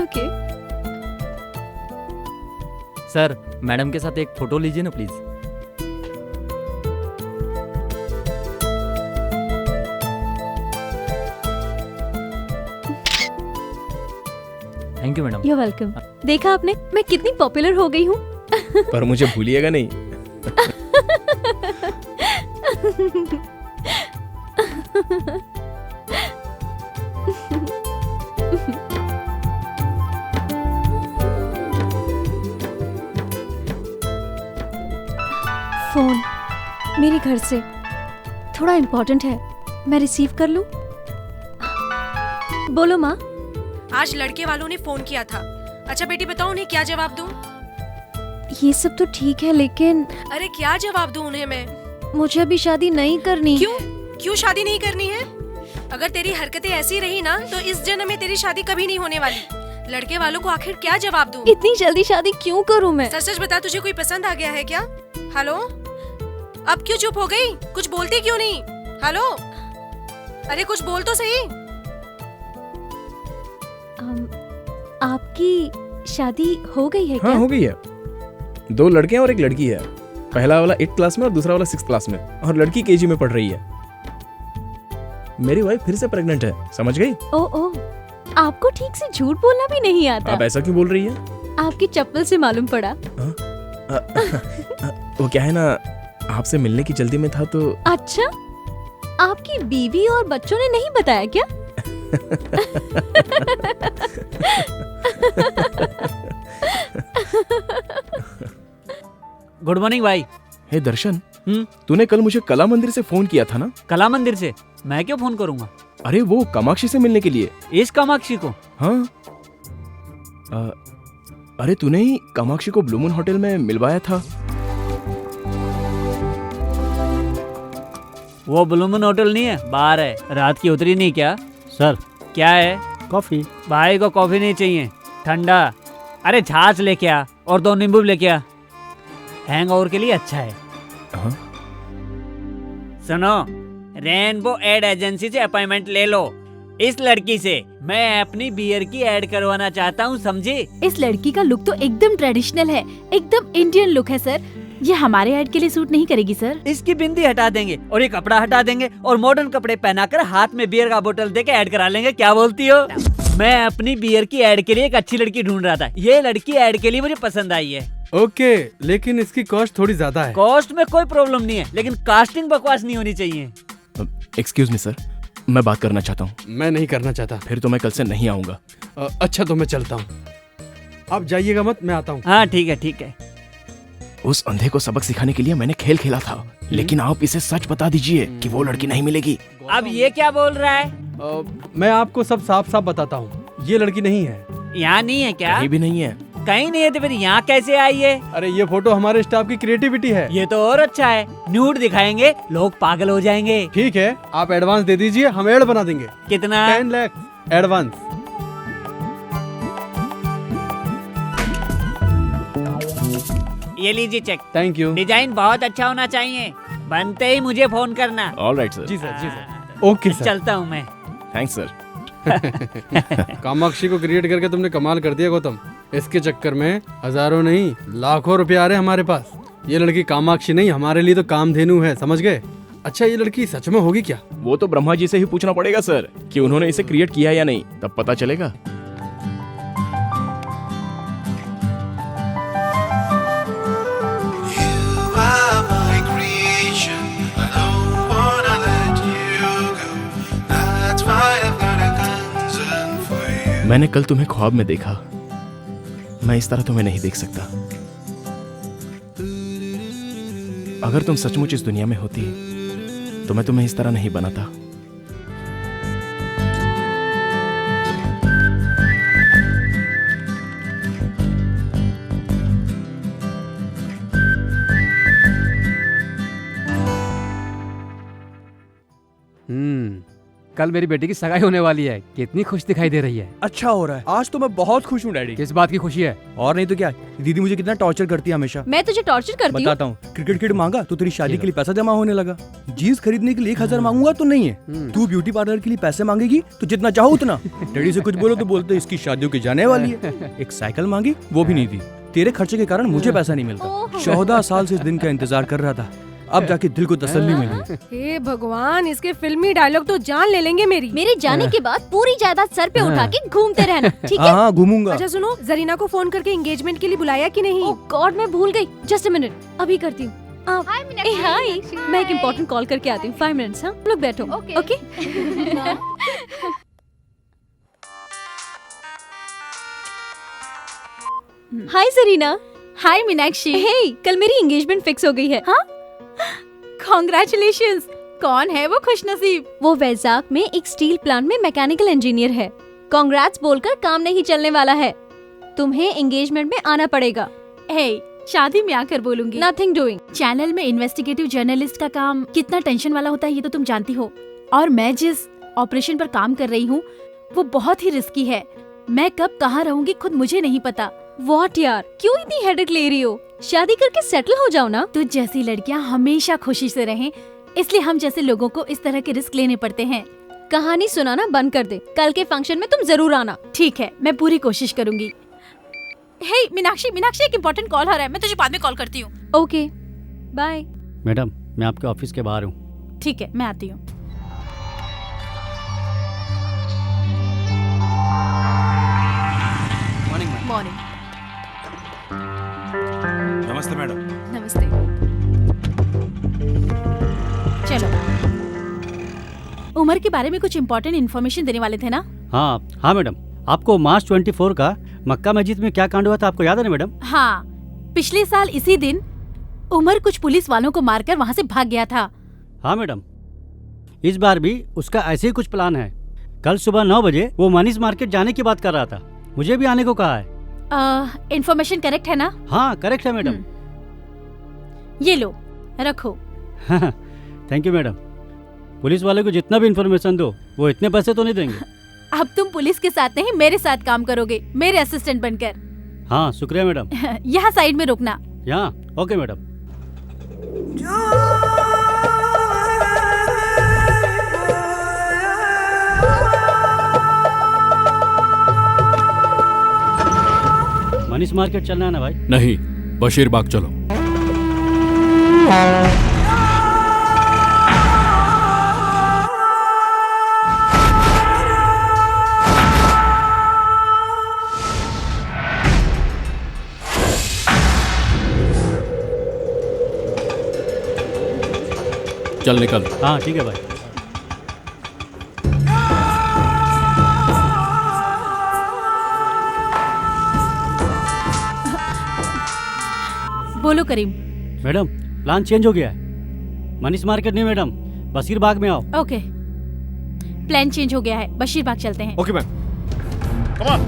Okay. Sir madam के साथ एक फोटो लीजिए ना please. Thank you madam. You're welcome. देखा आपने, मैं कितनी पॉपुलर हो गई हूँ। पर मुझे भूलिएगा नहीं। फोन मेरे घर से, थोड़ा इम्पोर्टेंट है, मैं रिसीव कर लूं? बोलो माँ। आज लड़के वालों ने फोन किया था। अच्छा बेटी बताओ उन्हें क्या जवाब दूं? ये सब तो ठीक है, लेकिन अरे क्या जवाब दूं उन्हें मैं? मुझे अभी शादी नहीं करनी। क्यों शादी नहीं करनी है? अगर तेरी हरकतें ऐसी रही ना तो इस जन्म में तेरी शादी कभी नहीं होने वाली। लड़के वालों को आखिर क्या जवाब दूं? इतनी जल्दी शादी क्यों करूं मैं? सच सच बता, तुझे कोई पसंद आ गया है क्या? हेलो, अब क्यों चुप हो गई? कुछ बोलती क्यों नहीं? हेलो, अरे कुछ बोल तो सही। आपकी शादी हो गई है क्या? हाँ, हो गई है। 2 लड़के हैं और 1 लड़की है। पहला वाला 8th क्लास में और दूसरा वाला 6th क्लास में, और लड़की केजी में पढ़ रही है। मेरी वाइफ फिर से प्रेग्नेंट है, समझ गई? ओ, आपको ठीक से झूठ बोलना भी नहीं आता। आप ऐसा क्यों बोल रही है? आपकी चप्पल से मालूम पड़ा। वो क्या है ना, आपसे मिलने की जल्दी में था तो। अच्छा, आपकी बीवी और बच्चों ने नहीं बताया क्या? गुड मॉर्निंग भाई। हे दर्शन, तूने कल मुझे कला मंदिर से फोन किया था ना? कला मंदिर से? मैं क्यों फोन करूंगा? अरे वो कामाक्षी से मिलने के लिए। इस कामाक्षी को? हाँ। अरे तूने ही कामाक्षी को ब्लू मून होटल में मिलवाया था। वो ब्लू मून होटल नहीं है, बाहर है। रात की उतरी नहीं क्या? सर क्या है? कॉफी। भाई को कॉफी नहीं चाहिए, ठंडा। अरे छाछ लेके आ और 2 नींबू लेके आ, हैंगओवर के लिए अच्छा है। हाँ? सुनो, रेनबो एड एजेंसी से अपॉइंटमेंट ले लो। इस लड़की से मैं अपनी बियर की ऐड करवाना चाहता हूँ, समझे? इस लड़की का लुक तो एकदम ट्रेडिशनल है, एकदम इंडियन लुक है सर। ये हमारे ऐड के लिए सूट नहीं करेगी सर। इसकी बिंदी हटा देंगे और ये कपड़ा हटा देंगे और मॉडर्न कपड़े पहनाकर हाथ में बियर का बोतल देके ऐड करा लेंगे। क्या बोलती हो? मैं अपनी बियर की ऐड के लिए एक अच्छी लड़की ढूंढ रहा था, ये लड़की ऐड के लिए मुझे पसंद आई है। ओके, लेकिन इसकी कॉस्ट थोड़ी ज्यादा है। कॉस्ट में कोई प्रॉब्लम नहीं है, लेकिन कास्टिंग बकवास नहीं होनी चाहिए। एक्सक्यूज मी सर, मैं बात करना चाहता हूँ। मैं नहीं करना चाहता। फिर तो मैं कल से नहीं आऊंगा। अच्छा तो मैं चलता हूँ, आप जाइएगा मत, मैं आता हूँ। हाँ ठीक है ठीक है। उस अंधे को सबक सिखाने के लिए मैंने खेल खेला था, लेकिन आप इसे सच बता दीजिए कि वो लड़की नहीं मिलेगी। अब ये क्या बोल रहा है? मैं आपको सब साफ साफ बताता हूँ, ये लड़की नहीं है। यहाँ नहीं है क्या? कहीं भी नहीं है। कहीं नहीं है तो फिर यहाँ कैसे आई है? अरे ये फोटो हमारे स्टाफ की क्रिएटिविटी है। ये तो और अच्छा है, न्यूड दिखाएंगे, लोग पागल हो जाएंगे। ठीक है, आप एडवांस दे दीजिए, हम एड बना देंगे। कितना? 10 लाख एडवांस। ये लीजिए चेक। Thank you. डिजाइन बहुत अच्छा होना चाहिए, बनते ही मुझे फोन करना। Alright sir. जी सर, जी सर। Okay sir. चलता हूँ मैं। Thanks sir. कामाक्षी को क्रिएट करके तुमने कमाल कर दिया गौतम। इसके चक्कर में हजारों नहीं लाखों रुपए आ रहे हैं हमारे पास। ये लड़की कामाक्षी नहीं, हमारे लिए तो कामधेनु है, समझ गए? अच्छा, ये लड़की सच में होगी क्या? वो तो ब्रह्मा जी से ही पूछना पड़ेगा सर कि उन्होंने इसे क्रिएट किया या नहीं, तब पता चलेगा। मैंने कल तुम्हें ख्वाब में देखा, मैं इस तरह तुम्हें नहीं देख सकता। अगर तुम सचमुच इस दुनिया में होती तो मैं तुम्हें इस तरह नहीं बनाता। कल मेरी बेटी की सगाई होने वाली है, कितनी खुश दिखाई दे रही है। अच्छा हो रहा है, आज तो मैं बहुत खुश हूँ डैडी। किस बात की खुशी है? और नहीं तो क्या, दीदी मुझे कितना टॉर्चर करती है हमेशा। मैं तुझे टॉर्चर करती हूँ? बताता हूँ, क्रिकेट किट मांगा तो तेरी शादी के लिए पैसा जमा होने लगा। जीन्स खरीदने के लिए 1000 मांगूंगा तो नहीं है। तू ब्यूटी पार्लर के लिए पैसे मांगेगी तो जितना चाहो उतना। डैडी से कुछ बोलो तो बोलते इसकी शादियों की जाने वाली है। एक साइकिल मांगी, वो भी नहीं दी। तेरे खर्चे के कारण मुझे पैसा नहीं मिलता। 14 साल से इस दिन का इंतजार कर रहा था, अब जाके दिल को तसल्ली मिली। हे भगवान, इसके फिल्मी डायलॉग तो जान ले लेंगे मेरी। मेरे जाने के बाद पूरी जायदाद सर पे उठा के घूमते रहना, ठीक है? हाँ घूमूंगा। अच्छा सुनो, जरीना को फोन करके एंगेजमेंट के लिए बुलाया कि नहीं? ओह गॉड, मैं भूल गई। जस्ट अ मिनट, अभी करती हूँ। हाय, मैं एक इम्पोर्टेंट कॉल करके आती हूँ। 5 मिनट्स। हाँ, लोग बैठो। ओके। हाय जरीना। हाय मीनाक्षी। हे, कल मेरी एंगेजमेंट फिक्स हो गई है। हाँ, कॉन्ग्रेचुलेशंस। कौन है वो खुशनसीब? वो वैजाग में एक स्टील प्लांट में मैकेनिकल इंजीनियर है। कांग्रेट्स बोलकर काम नहीं चलने वाला है, तुम्हें एंगेजमेंट में आना पड़ेगा। हे, शादी में आकर बोलूंगी। Nothing doing. चैनल में इन्वेस्टिगेटिव जर्नलिस्ट का काम कितना टेंशन वाला होता है ये तो तुम जानती हो, और मैं जिस ऑपरेशन पर काम कर रही हूँ वो बहुत ही रिस्की है। मैं कब कहाँ रहूंगी खुद मुझे नहीं पता। व्हाट यार, क्यों इतनी हेडेक ले रही हो? शादी करके सेटल हो जाओ ना। तुझ जैसी लड़कियां हमेशा खुशी से रहें, इसलिए हम जैसे लोगों को इस तरह के रिस्क लेने पड़ते हैं। कहानी सुनाना बंद कर दे, कल के फंक्शन में तुम जरूर आना। ठीक है, मैं पूरी कोशिश करूंगी। हे मीनाक्षी, एक इम्पोर्टेंट कॉल आ रहा है, मैं तुझे बाद में कॉल करती हूँ। ओके। बाय। मैडम मैं आपके ऑफिस के बाहर हूँ। ठीक है, मैं आती हूँ। मॉर्निंग। नमस्ते मैडम। नमस्ते। चलो, उमर के बारे में कुछ इम्पोर्टेंट इन्फॉर्मेशन देने वाले थे ना? हाँ मैडम, आपको मार्च 24 का मक्का मस्जिद में क्या कांड हुआ था आपको याद है ना मैडम? हाँ, पिछले साल इसी दिन उमर कुछ पुलिस वालों को मारकर वहाँ से भाग गया था। हाँ मैडम, इस बार भी उसका ऐसे ही कुछ प्लान है। कल सुबह 9 बजे वो मनीष मार्केट जाने की बात कर रहा था, मुझे भी आने को कहा है। इन्फॉर्मेशन करेक्ट है ना? हाँ करेक्ट है मैडम। ये लो, रखो। Thank you madam. पुलिस वाले को जितना भी इन्फॉर्मेशन दो वो इतने पैसे तो नहीं देंगे। अब तुम पुलिस के साथ नहीं मेरे साथ काम करोगे, मेरे असिस्टेंट बनकर। हाँ शुक्रिया मैडम। यहाँ साइड में रुकना। यहाँ ओके मैडम। मनीष मार्केट चलना है ना भाई? नहीं, बशीर बाग चलो। चल निकल। हाँ ठीक है भाई। बोलो करीम। मैडम प्लान चेंज हो गया है। मनीष मार्केट नहीं मैडम, बशीर बाग में आओ। ओके, प्लान चेंज हो गया है, बशीर बाग चलते हैं। Okay ma'am, come on.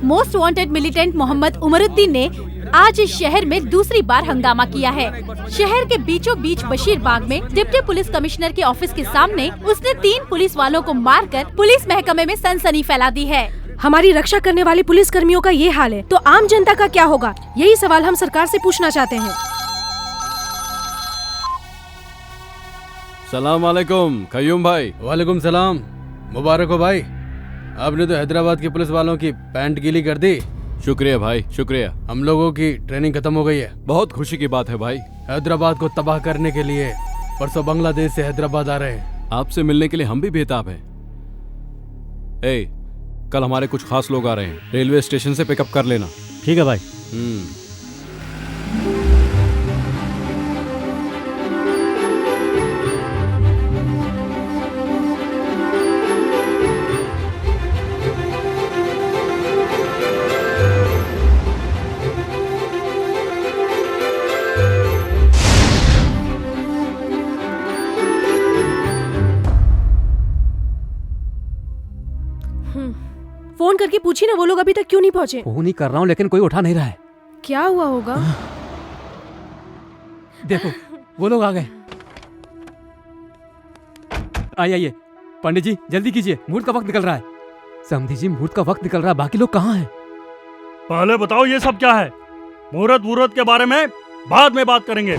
Most wanted militant Mohammed Umaruddin ने आज इस शहर में दूसरी बार हंगामा किया है। शहर के बीचों बीच बशीर बाग में डिप्टी पुलिस कमिश्नर के ऑफिस के सामने उसने 3 पुलिस वालों को मारकर पुलिस महकमे में सनसनी फैला दी है। हमारी रक्षा करने वाले पुलिस कर्मियों का ये हाल है तो आम जनता का क्या होगा? यही सवाल हम सरकार से पूछना चाहते हैं। सलाम वालेकुम कयूम भाई। वालेकुम सलाम। मुबारक हो भाई, आपने तो हैदराबाद के पुलिस वालों की पैंट गीली कर दी। शुक्रिया भाई, शुक्रिया। हम लोगों की ट्रेनिंग खत्म हो गई है। बहुत खुशी की बात है भाई। हैदराबाद को तबाह करने के लिए परसों बांग्लादेश से हैदराबाद आ रहे हैं। आपसे मिलने के लिए हम भी बेताब हैं। ए, कल हमारे कुछ खास लोग आ रहे हैं, रेलवे स्टेशन से पिकअप कर लेना। ठीक है भाई। फोन करके पूछी ना, वो लोग अभी तक क्यों नहीं पहुँचे? फोन ही कर रहा हूँ लेकिन कोई उठा नहीं रहा है। क्या हुआ होगा? देखो वो लोग आ गए। आइए पंडित जी जल्दी कीजिए, मुहूर्त का वक्त निकल रहा है। समधी जी मुहूर्त का वक्त निकल रहा है, बाकी लोग कहाँ हैं? पहले बताओ ये सब क्या है? मुहूर्त के बारे में बाद में बात करेंगे।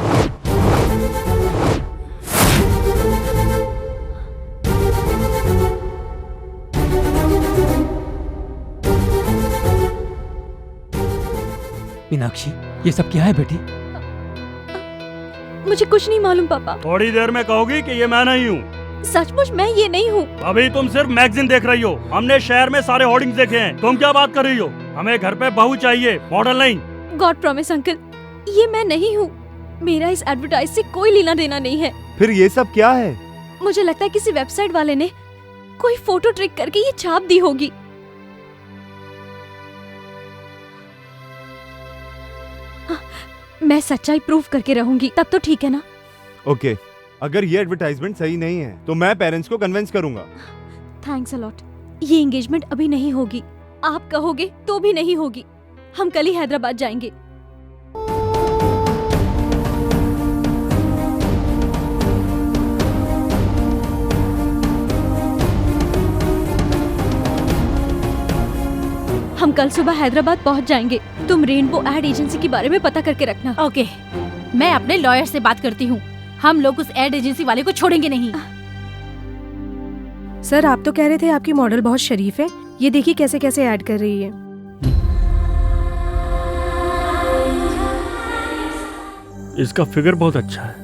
मीनाक्षी ये सब क्या है बेटी? मुझे कुछ नहीं मालूम पापा। थोड़ी देर में कहोगी कि ये मैं नहीं हूँ। सचमुच मैं ये नहीं हूँ। अभी तुम सिर्फ मैगजीन देख रही हो, हमने शहर में सारे होर्डिंग्स देखे हैं। तुम क्या बात कर रही हो? हमें घर पे बहू चाहिए, मॉडल नहीं। गॉड प्रॉमिस अंकल, ये मैं नहीं हूँ। मेरा इस एडवर्टाइज से कोई लेना देना नहीं है। फिर ये सब क्या है? मुझे लगता है किसी वेबसाइट वाले ने कोई फोटो ट्रिक करके ये छाप दी होगी। मैं सच्चाई प्रूव करके रहूंगी, तब तो ठीक है ना? ओके, अगर ये एडवर्टाइजमेंट सही नहीं है तो मैं पेरेंट्स को कन्विंस करूंगा। Thanks a lot. ये एंगेजमेंट अभी नहीं होगी, आप कहोगे तो भी नहीं होगी। हम कल ही हैदराबाद जाएंगे। हम कल सुबह हैदराबाद पहुंच जाएंगे। तुम रेनबो एड एजेंसी के बारे में पता करके रखना। ओके, मैं अपने लॉयर से बात करती हूँ। हम लोग उस एड एजेंसी वाले को छोड़ेंगे नहीं। सर, आप तो कह रहे थे आपकी मॉडल बहुत शरीफ है। ये देखिए कैसे कैसे ऐड कर रही है। इसका फिगर बहुत अच्छा है,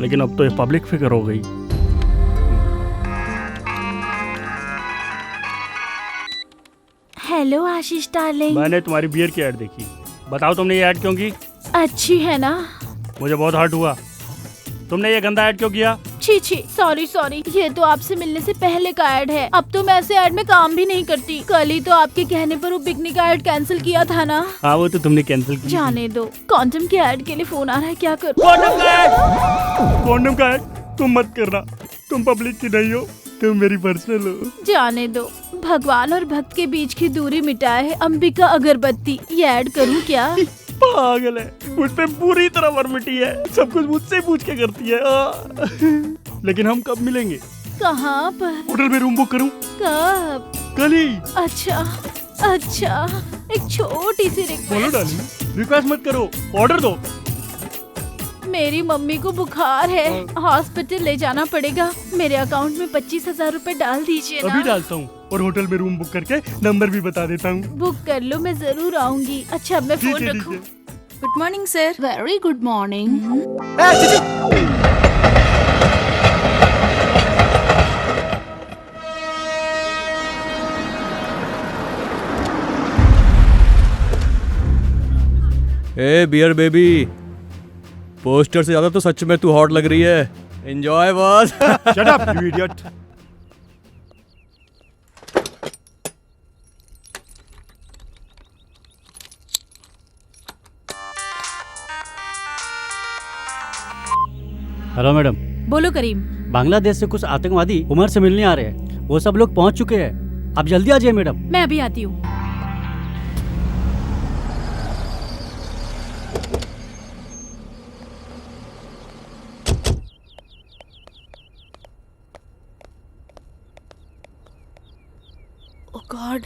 लेकिन अब तो ये पब्लिक फिगर हो गई। हेलो आशीष डार्लिंग। मैंने तुम्हारी बियर की ऐड देखी। बताओ तुमने ये ऐड क्यों की? अच्छी है ना? मुझे बहुत हर्ट हुआ। तुमने ये गंदा ऐड क्यों किया? छी छी, सॉरी। ये तो आपसे मिलने से पहले का ऐड है। अब तो मैं ऐसे ऐड में काम भी नहीं करती। कल ही तो आपके कहने पर वो पिकनिक का ऐड कैंसिल किया था ना। हाँ, वो तो तुमने कैंसिल किया। जाने दो, कॉन्डम के ऐड के लिए फोन आ रहा है, क्या करूं? कॉन्डम का ऐड तुम मत करना। तुम पब्लिक की नहीं हो, तुम मेरी पर्सनल हो। जाने दो, भगवान और भक्त के बीच की दूरी मिटाए है अंबिका अगरबत्ती। ये ऐड करूं क्या? पागल है, मुझ पे पूरी तरह वर्मिटी है। सब कुछ मुझसे पूछ के करती है। लेकिन हम कब मिलेंगे? कहाँ पर? होटल में रूम बुक करूं? कब? कल ही। अच्छा, एक छोटी सी बोलो डार्लिंग, रिक्वेस्ट मत करो, ऑर्डर दो। मेरी मम्मी को बुखार है, हॉस्पिटल ले जाना पड़ेगा। मेरे अकाउंट में 25,000 रूपए डाल दीजिए ना। अभी डालता हूँ और होटल में रूम बुक करके नंबर भी बता देता हूँ। बुक कर लो, मैं जरूर आऊंगी। अच्छा, अब मैं फोन रखूं। Good morning sir. Very good morning. ए बियर बेबी, पोस्टर से ज्यादा तो सच में तू हॉट लग रही है। Enjoy boss. Shut up you idiot. Hello madam. बोलो करीम। बांग्लादेश से कुछ आतंकवादी उमर से मिलने आ रहे हैं। वो सब लोग पहुंच चुके हैं। आप जल्दी आ जाइए मैडम। मैं अभी आती हूँ। ओह गॉड।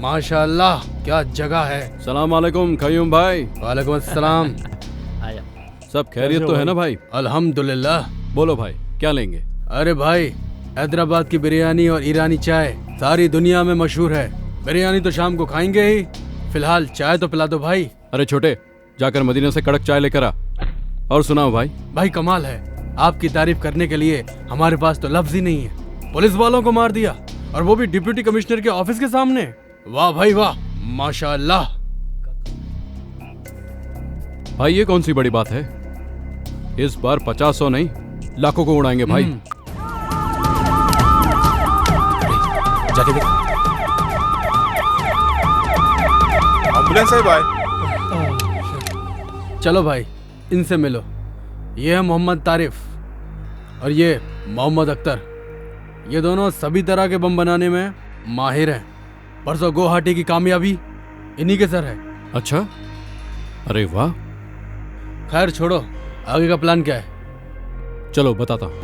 माशाल्लाह, क्या जगह है। सलाम वालेकुम कयूम भाई। वालेकुम अस्सलाम। सब खैरियत तो है ना भाई? अल्हम्दुलिल्लाह। बोलो भाई, क्या लेंगे? अरे भाई, हैदराबाद की बिरयानी और ईरानी चाय सारी दुनिया में मशहूर है। बिरयानी तो शाम को खाएंगे ही, फिलहाल चाय तो पिला दो भाई। अरे छोटे, जाकर मदीना से कड़क चाय लेकर आ। और सुनाओ भाई। भाई कमाल है, आपकी तारीफ करने के लिए हमारे पास तो लफ्ज ही नहीं है। पुलिस वालों को मार दिया, और वो भी डिप्टी कमिश्नर के ऑफिस के सामने। वाह भाई वाह, माशाल्लाह। भाई ये कौन सी बड़ी बात है? इस बार 50-100 नहीं, लाखों को उड़ाएंगे भाई। जाके देख। एम्बुलेंस है भाई। चलो भाई, इनसे मिलो। ये है मोहम्मद तारिफ और ये मोहम्मद अख्तर। ये दोनों सभी तरह के बम बनाने में माहिर हैं। परसों गुवाहाटी की कामयाबी इन्हीं के सर है। अच्छा, अरे वाह। खैर छोड़ो, आगे का प्लान क्या है? चलो बताता हूँ।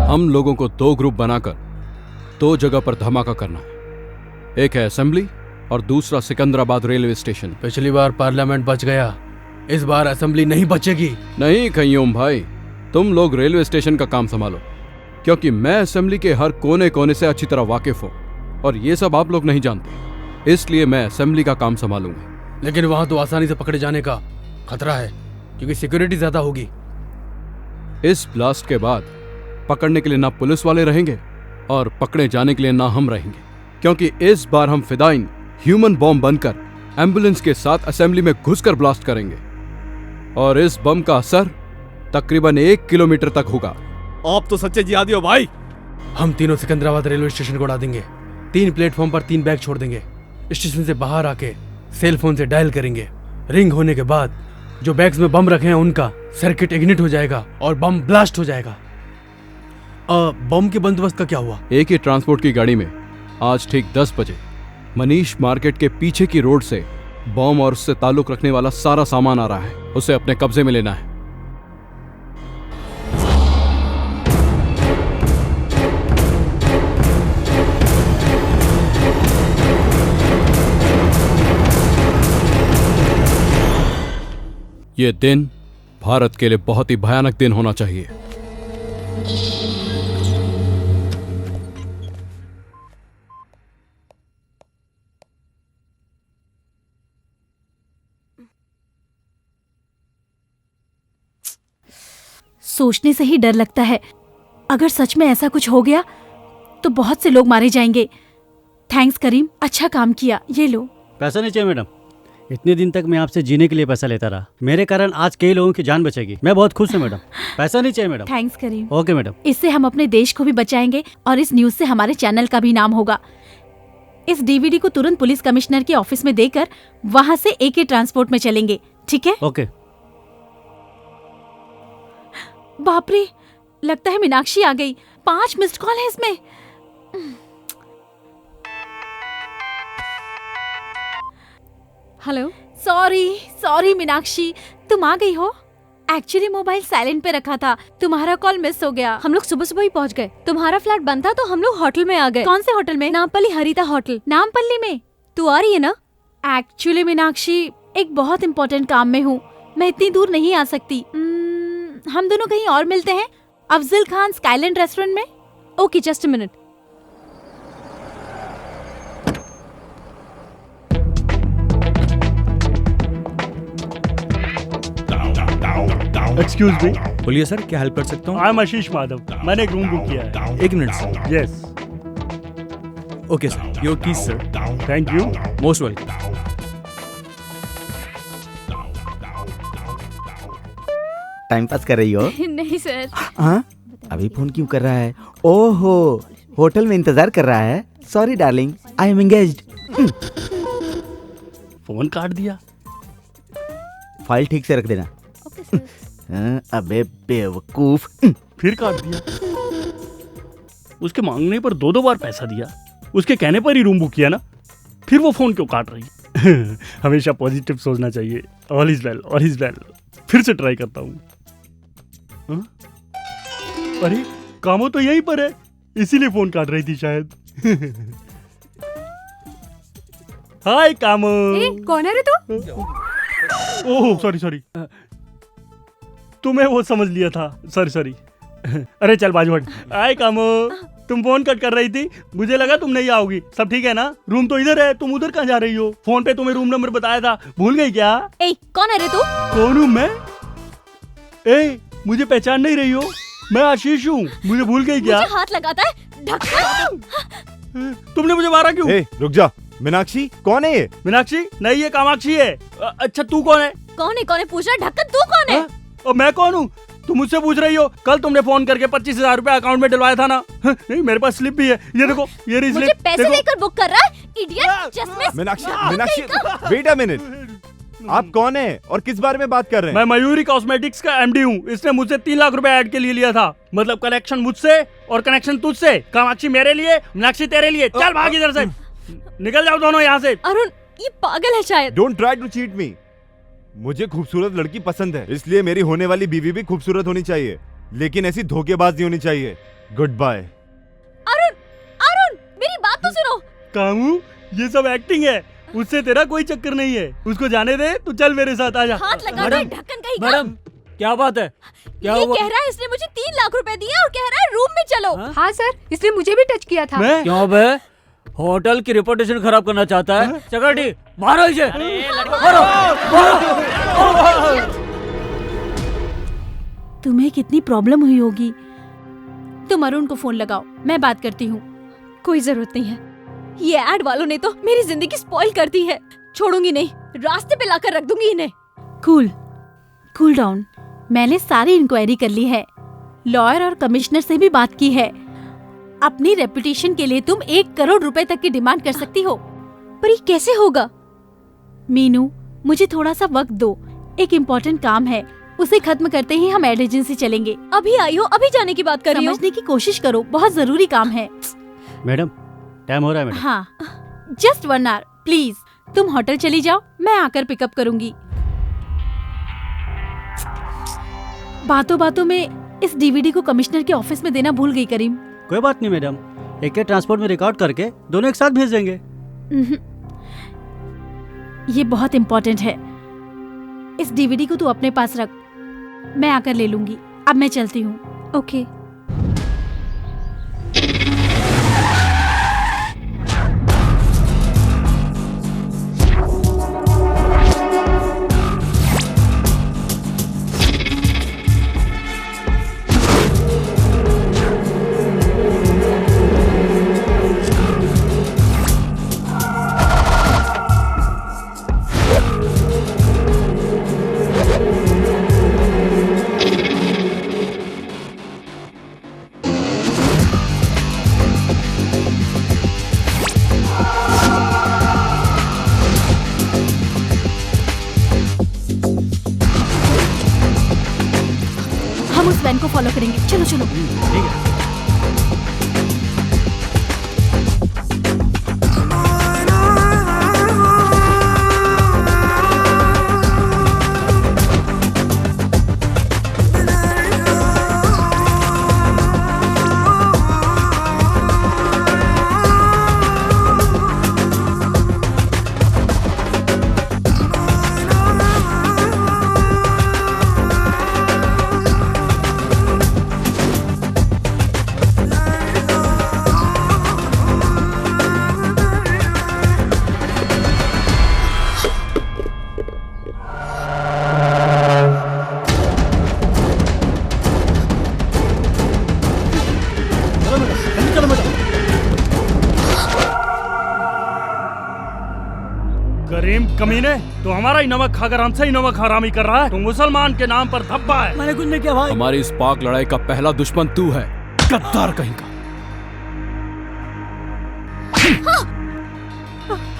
हम लोगों को 2 ग्रुप बनाकर 2 जगह पर धमाका करना है। एक है असेंबली और दूसरा सिकंदराबाद रेलवे स्टेशन। पिछली बार पार्लियामेंट बच गया, इस बार असेंबली नहीं बचेगी। नहीं कयूम भाई, तुम लोग रेलवे स्टेशन का काम संभालो। क्योंकि मैं असेंबली के हर कोने कोने से अच्छी तरह वाकिफ हूँ और ये सब आप लोग नहीं जानते, इसलिए मैं असेंबली का काम संभालूंगा। लेकिन वहां तो आसानी से पकड़े जाने का खतरा है क्योंकि सिक्योरिटी ज्यादा होगी। इस ब्लास्ट के बाद पकड़ने के लिए ना पुलिस वाले रहेंगे और पकड़े जाने के लिए ना हम रहेंगे, क्योंकि इस बार हम फिदाइन ह्यूमन बॉम्ब बनकर एम्बुलेंस के साथ असेंबली में घुसकर ब्लास्ट करेंगे और इस बम का असर तकरीबन 1 किलोमीटर तक होगा। आप तो सच्चे जिहादी हो भाई। हम तीनों सिकंदराबाद रेलवे स्टेशन को उड़ा देंगे। 3 प्लेटफॉर्म पर 3 बैग छोड़ देंगे। स्टेशन से बाहर आके सेल फोन से डायल करेंगे। रिंग होने के बाद जो बैग्स में बम रखे हैं उनका सर्किट इग्निट हो जाएगा और बम ब्लास्ट हो जाएगा। बम के बंदोबस्त का क्या हुआ? एक ही ट्रांसपोर्ट की गाड़ी में आज ठीक 10 बजे मनीष मार्केट के पीछे की रोड से बम और उससे ताल्लुक रखने वाला सारा सामान आ रहा है, उसे अपने कब्जे में लेना है। ये दिन भारत के लिए बहुत ही भयानक दिन होना चाहिए। सोचने से ही डर लगता है, अगर सच में ऐसा कुछ हो गया तो बहुत से लोग मारे जाएंगे। थैंक्स करीम, अच्छा काम किया। ये लो। पैसा नहीं चाहिए मैडम, इतने दिन तक मैं आपसे जीने के लिए पैसा लेता रहा, मेरे कारण आज कई लोगों की जान बचेगी। मैं बहुत खुश हूँ मैडम। पैसा नहीं चाहिए madam. Thanks Karim. Okay madam. इससे हम अपने देश को भी बचाएंगे और इस न्यूज से हमारे चैनल का भी नाम होगा। इस डीवीडी को तुरंत पुलिस कमिश्नर के ऑफिस में देकर वहाँ से AK ट्रांसपोर्ट में चलेंगे, ठीक है? ओके। बाप रे, लगता है मीनाक्षी आ गई। 5 मिस्ड कॉल है इसमें। हेलो। सॉरी मीनाक्षी, तुम आ गई हो? एक्चुअली मोबाइल साइलेंट पे रखा था, तुम्हारा कॉल मिस हो गया। हम लोग सुबह सुबह ही पहुंच गए। तुम्हारा फ्लैट बंद था तो हम लोग होटल में आ गए। कौन से होटल में? नामपल्ली हरिता होटल। नामपल्ली में? तू आ रही है ना? एक्चुअली मीनाक्षी, एक बहुत इम्पोर्टेंट काम में हूँ, मैं इतनी दूर नहीं आ सकती। हम दोनों कहीं और मिलते हैं, अफजल खान स्काईलैंड रेस्टोरेंट में। Okay, just a minute. Excuse me. बोलिए सर, क्या हेल्प कर सकता हूँ? आई एम आशीष माधव, मैंने एक रूम बुक किया है। 1 minute sir. Yes. Okay sir, your keys sir. Thank you. Most welcome. Time pass कर रही हो? नहीं सर। हाँ, अभी फोन क्यों कर रहा है? ओहो, होटल में इंतजार कर रहा है। Sorry darling, I am engaged. Phone काट दिया। फाइल ठीक से रख देना। अबे बेवकूफ। फिर काट दिया। उसके मांगने पर 2 बार पैसा दिया, उसके कहने पर ही रूम बुक किया ना, फिर वो फोन क्यों काट रही? हमेशा पॉजिटिव सोचना चाहिए। All is well, all is well. फिर से ट्राई करता हूँ। अरे कामो तो यहीं पर है, इसीलिए फोन काट रही थी शायद। हाय कामो। कौन है रे तू? ओह सॉरी, तुम्हें वो समझ लिया था। सॉरी। अरे चल बाजू हट। हाय कामो, तुम फोन कट कर रही थी, मुझे लगा तुम नहीं आओगी। सब ठीक है ना? रूम तो इधर है, तुम उधर कहाँ जा रही हो? फोन पे तुम्हें रूम नंबर बताया था, भूल गई क्या? कौन है रे तू? कौन हूँ मैं? मुझे पहचान नहीं रही हो? मैं आशीष हूँ, मुझे भूल गई क्या? मुझे हाथ लगाता है, ढक्कन। तुमने मुझे मारा क्यों? रुक जा। मीनाक्षी कौन है ये? मीनाक्षी नहीं, ये कामाक्षी है। अच्छा तू कौन है? कौन है पूछ रहा? ढक्कन तू कौन है? और मैं कौन हूँ? तुम मुझसे पूछ रही हो? कल तुमने फोन करके 25,000 रुपए अकाउंट में डलवाया था ना? नहीं, मेरे पास स्लिप भी है, ये देखो, ये रही स्लिप। मुझे पैसे देकर बुक कर रहा है, इडियट। चश्मे। मीनाक्षी वेट अ मिनट, आप कौन है और किस बारे में बात कर रहे हैं? मैं मयूरी कॉस्मेटिक्स का MD हूँ। इसने मुझसे 3 लाख रुपए ऐड के लिए लिया था, मतलब कलेक्शन मुझसे और कनेक्शन तुझसे। कामाक्षी मेरे लिए, मीनाक्षी तेरे लिए। चल भाग इधर से, निकल जाओ दोनों यहाँ से। अरुण, ये पागल है शायद। Don't try to cheat me. मुझे खूबसूरत लड़की पसंद है, इसलिए मेरी होने वाली बीवी भी खूबसूरत होनी चाहिए, लेकिन ऐसी धोखेबाज नहीं होनी चाहिए। Good bye. अरुण, मेरी बात तो सुनो। कामू, ये सब एक्टिंग है, उससे तेरा कोई चक्कर नहीं है। उसको जाने दे, तू चल मेरे साथ आजा। हाथ लगा दो, ढक्कन कहीं का। मैडम क्या बात है? ये कह रहा है इसने मुझे 3 लाख रुपए दिए और कह रहा है रूम में चलो। हाँ सर, इसने मुझे भी टच किया था। क्यों बे? होटल की रेपुटेशन खराब करना चाहता है? सिक्योरिटी मारो इसे, मारो। तुम्हें कितनी प्रॉब्लम हुई होगी। तुम अरुण को फोन लगाओ, मैं बात करती हूँ। कोई जरूरत नहीं है, ये एड वालों ने तो मेरी जिंदगी स्पॉइल कर दी है। छोड़ूंगी नहीं, रास्ते पे लाकर रख दूंगी इन्हें। Cool down. मैंने सारी इंक्वायरी कर ली है, लॉयर और कमिश्नर से भी बात की है। अपनी रेपुटेशन के लिए तुम 1 करोड़ रुपए तक की डिमांड कर सकती हो। पर ये कैसे होगा? मीनू, मुझे थोड़ा सा वक्त दो, एक इम्पोर्टेंट काम है, उसे खत्म करते ही हम एड एजेंसी चलेंगे। अभी आई हो, अभी जाने की बात कर रही हो? समझने की कोशिश करो, बहुत जरूरी काम है। मैडम टाइम हो रहा है मैडम। हाँ, जस्ट 1 आवर प्लीज। तुम होटल चली जाओ, मैं आकर पिकअप करूंगी। बातों बातों में इस डीवीडी को कमिश्नर के ऑफिस में देना भूल गई करीम। कोई बात नहीं मैडम, एक ट्रांसपोर्ट में रिकॉर्ड करके दोनों एक साथ भेज देंगे। ये बहुत इम्पोर्टेंट है, इस डीवीडी को तू अपने पास रख, मैं आकर ले लूंगी। अब मैं चलती हूँ। ओके। हम उस वैन को फॉलो करेंगे। चलो चलो। ठीक है। करीम कमीने, तो हमारा ही नमक खाकर हमसे ही नमक हरामी कर रहा है। तू मुसलमान के नाम पर धब्बा है। मैंने कुछ नहीं किया भाई। हमारी इस पाक लड़ाई का पहला दुश्मन तू है, गद्दार कहीं का।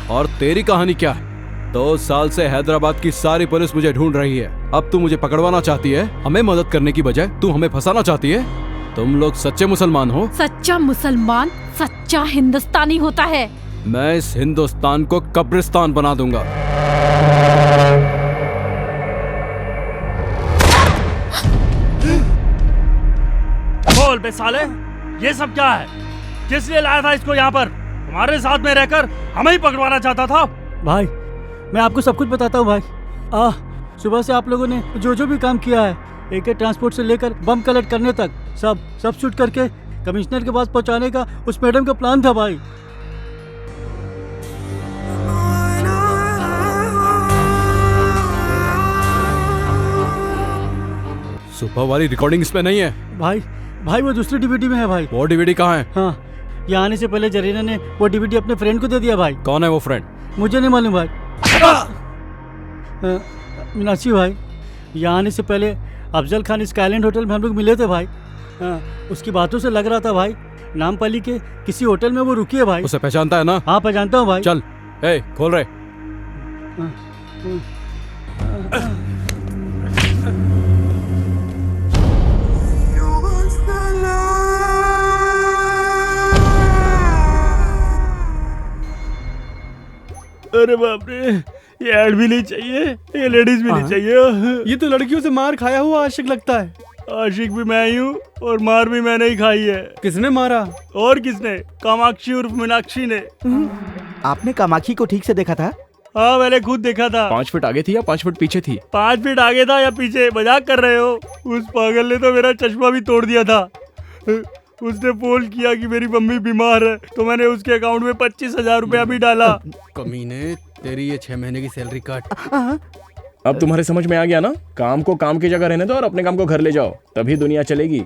और तेरी कहानी क्या है? 2 साल से हैदराबाद की सारी पुलिस मुझे ढूंढ रही है। अब तू मुझे पकड़वाना चाहती है? हमें मदद करने की बजाय तू हमें फंसाना चाहती है? तुम लोग सच्चे मुसलमान हो? सच्चा मुसलमान सच्चा हिंदुस्तानी होता है। मैं इस हिंदुस्तान को कब्रिस्तान बना दूंगा। बोल बे साले, ये सब क्या है? किस लिए लाया था इसको यहाँ पर? हमारे साथ में रहकर हमें ही पकड़वाना चाहता था। भाई मैं आपको सब कुछ बताता हूँ भाई। सुबह से आप लोगों ने जो भी काम किया है, एक ट्रांसपोर्ट से लेकर बम कलेक्ट करने तक, सब शूट करके कमिश्नर के पास पहुँचाने का उस मैडम का प्लान था भाई। सुबह वाली रिकॉर्डिंग इसमें नहीं है भाई वो दूसरी डीवीडी में है भाई। वो डीवीडी कहाँ है? हाँ, यहाँ आने से पहले जरीना ने वो डीवीडी अपने फ्रेंड को दे दिया भाई। कौन है वो फ्रेंड? मुझे नहीं मालूम भाई। मीनाक्षी भाई, यहाँ आने से पहले अफजल खान स्काईलैंड होटल में हम लोग मिले थे भाई। उसकी बातों से लग रहा था भाई नामपल्ली के किसी होटल में वो रुकी है भाई। उसे पहचानता है ना? हाँ पहचानता हूँ भाई। चल खोल रहे। अरे बाप रे, ये ऐड भी नहीं चाहिए, ये लेडीज भी नहीं चाहिए। ये तो लड़कियों से मार खाया हुआ आशिक लगता है। आशिक भी मैं ही हूँ और मार भी मैंने ही खाई है। किसने मारा? और किसने? कामाक्षी उर्फ मीनाक्षी ने। आपने कामाक्षी को ठीक से देखा था? हाँ मैंने खुद देखा था। 5 फीट आगे थी या 5 फीट पीछे थी? 5 फीट आगे था या पीछे? मजाक कर रहे हो? उस पागल ने तो मेरा चश्मा भी तोड़ दिया था। उसने फोन किया कि मेरी मम्मी बीमार है, तो मैंने उसके अकाउंट में 25,000 रुपया भी डाला। कमीने, तेरी ये 6 महीने की सैलरी काट। अब तुम्हारे समझ में आ गया ना? काम को काम की जगह रहने दो और अपने काम को घर ले जाओ, तभी दुनिया चलेगी।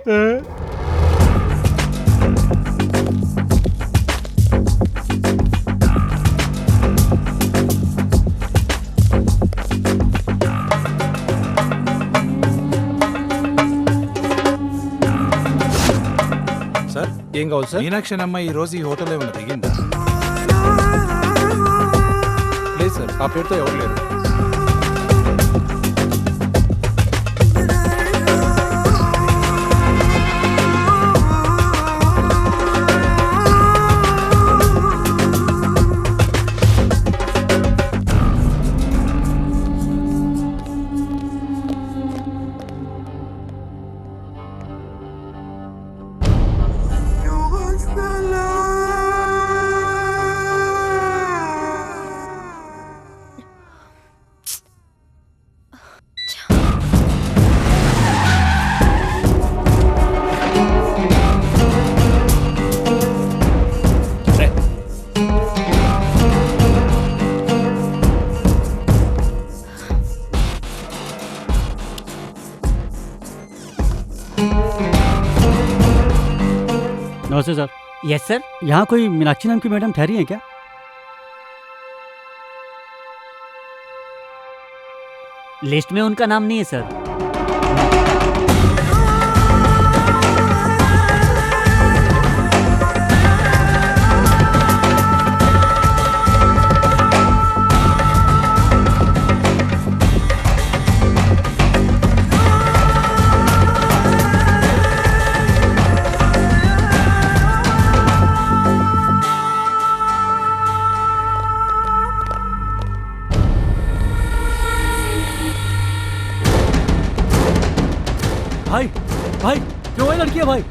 సార్ ఏం కావాలి సార్? మీనాక్షి అమ్మ ఈ రోజు ఈ హోటల్ ఏమైనా దిగిందా? లేదు సార్, ఆ పేరుతో ఎవరు లేరు. नमस्ते सर। Yes sir. यहाँ कोई मीनाक्षी नाम की मैडम ठहरी है क्या? लिस्ट में उनका नाम नहीं है सर। भाई भाई क्यों है लड़की है भाई?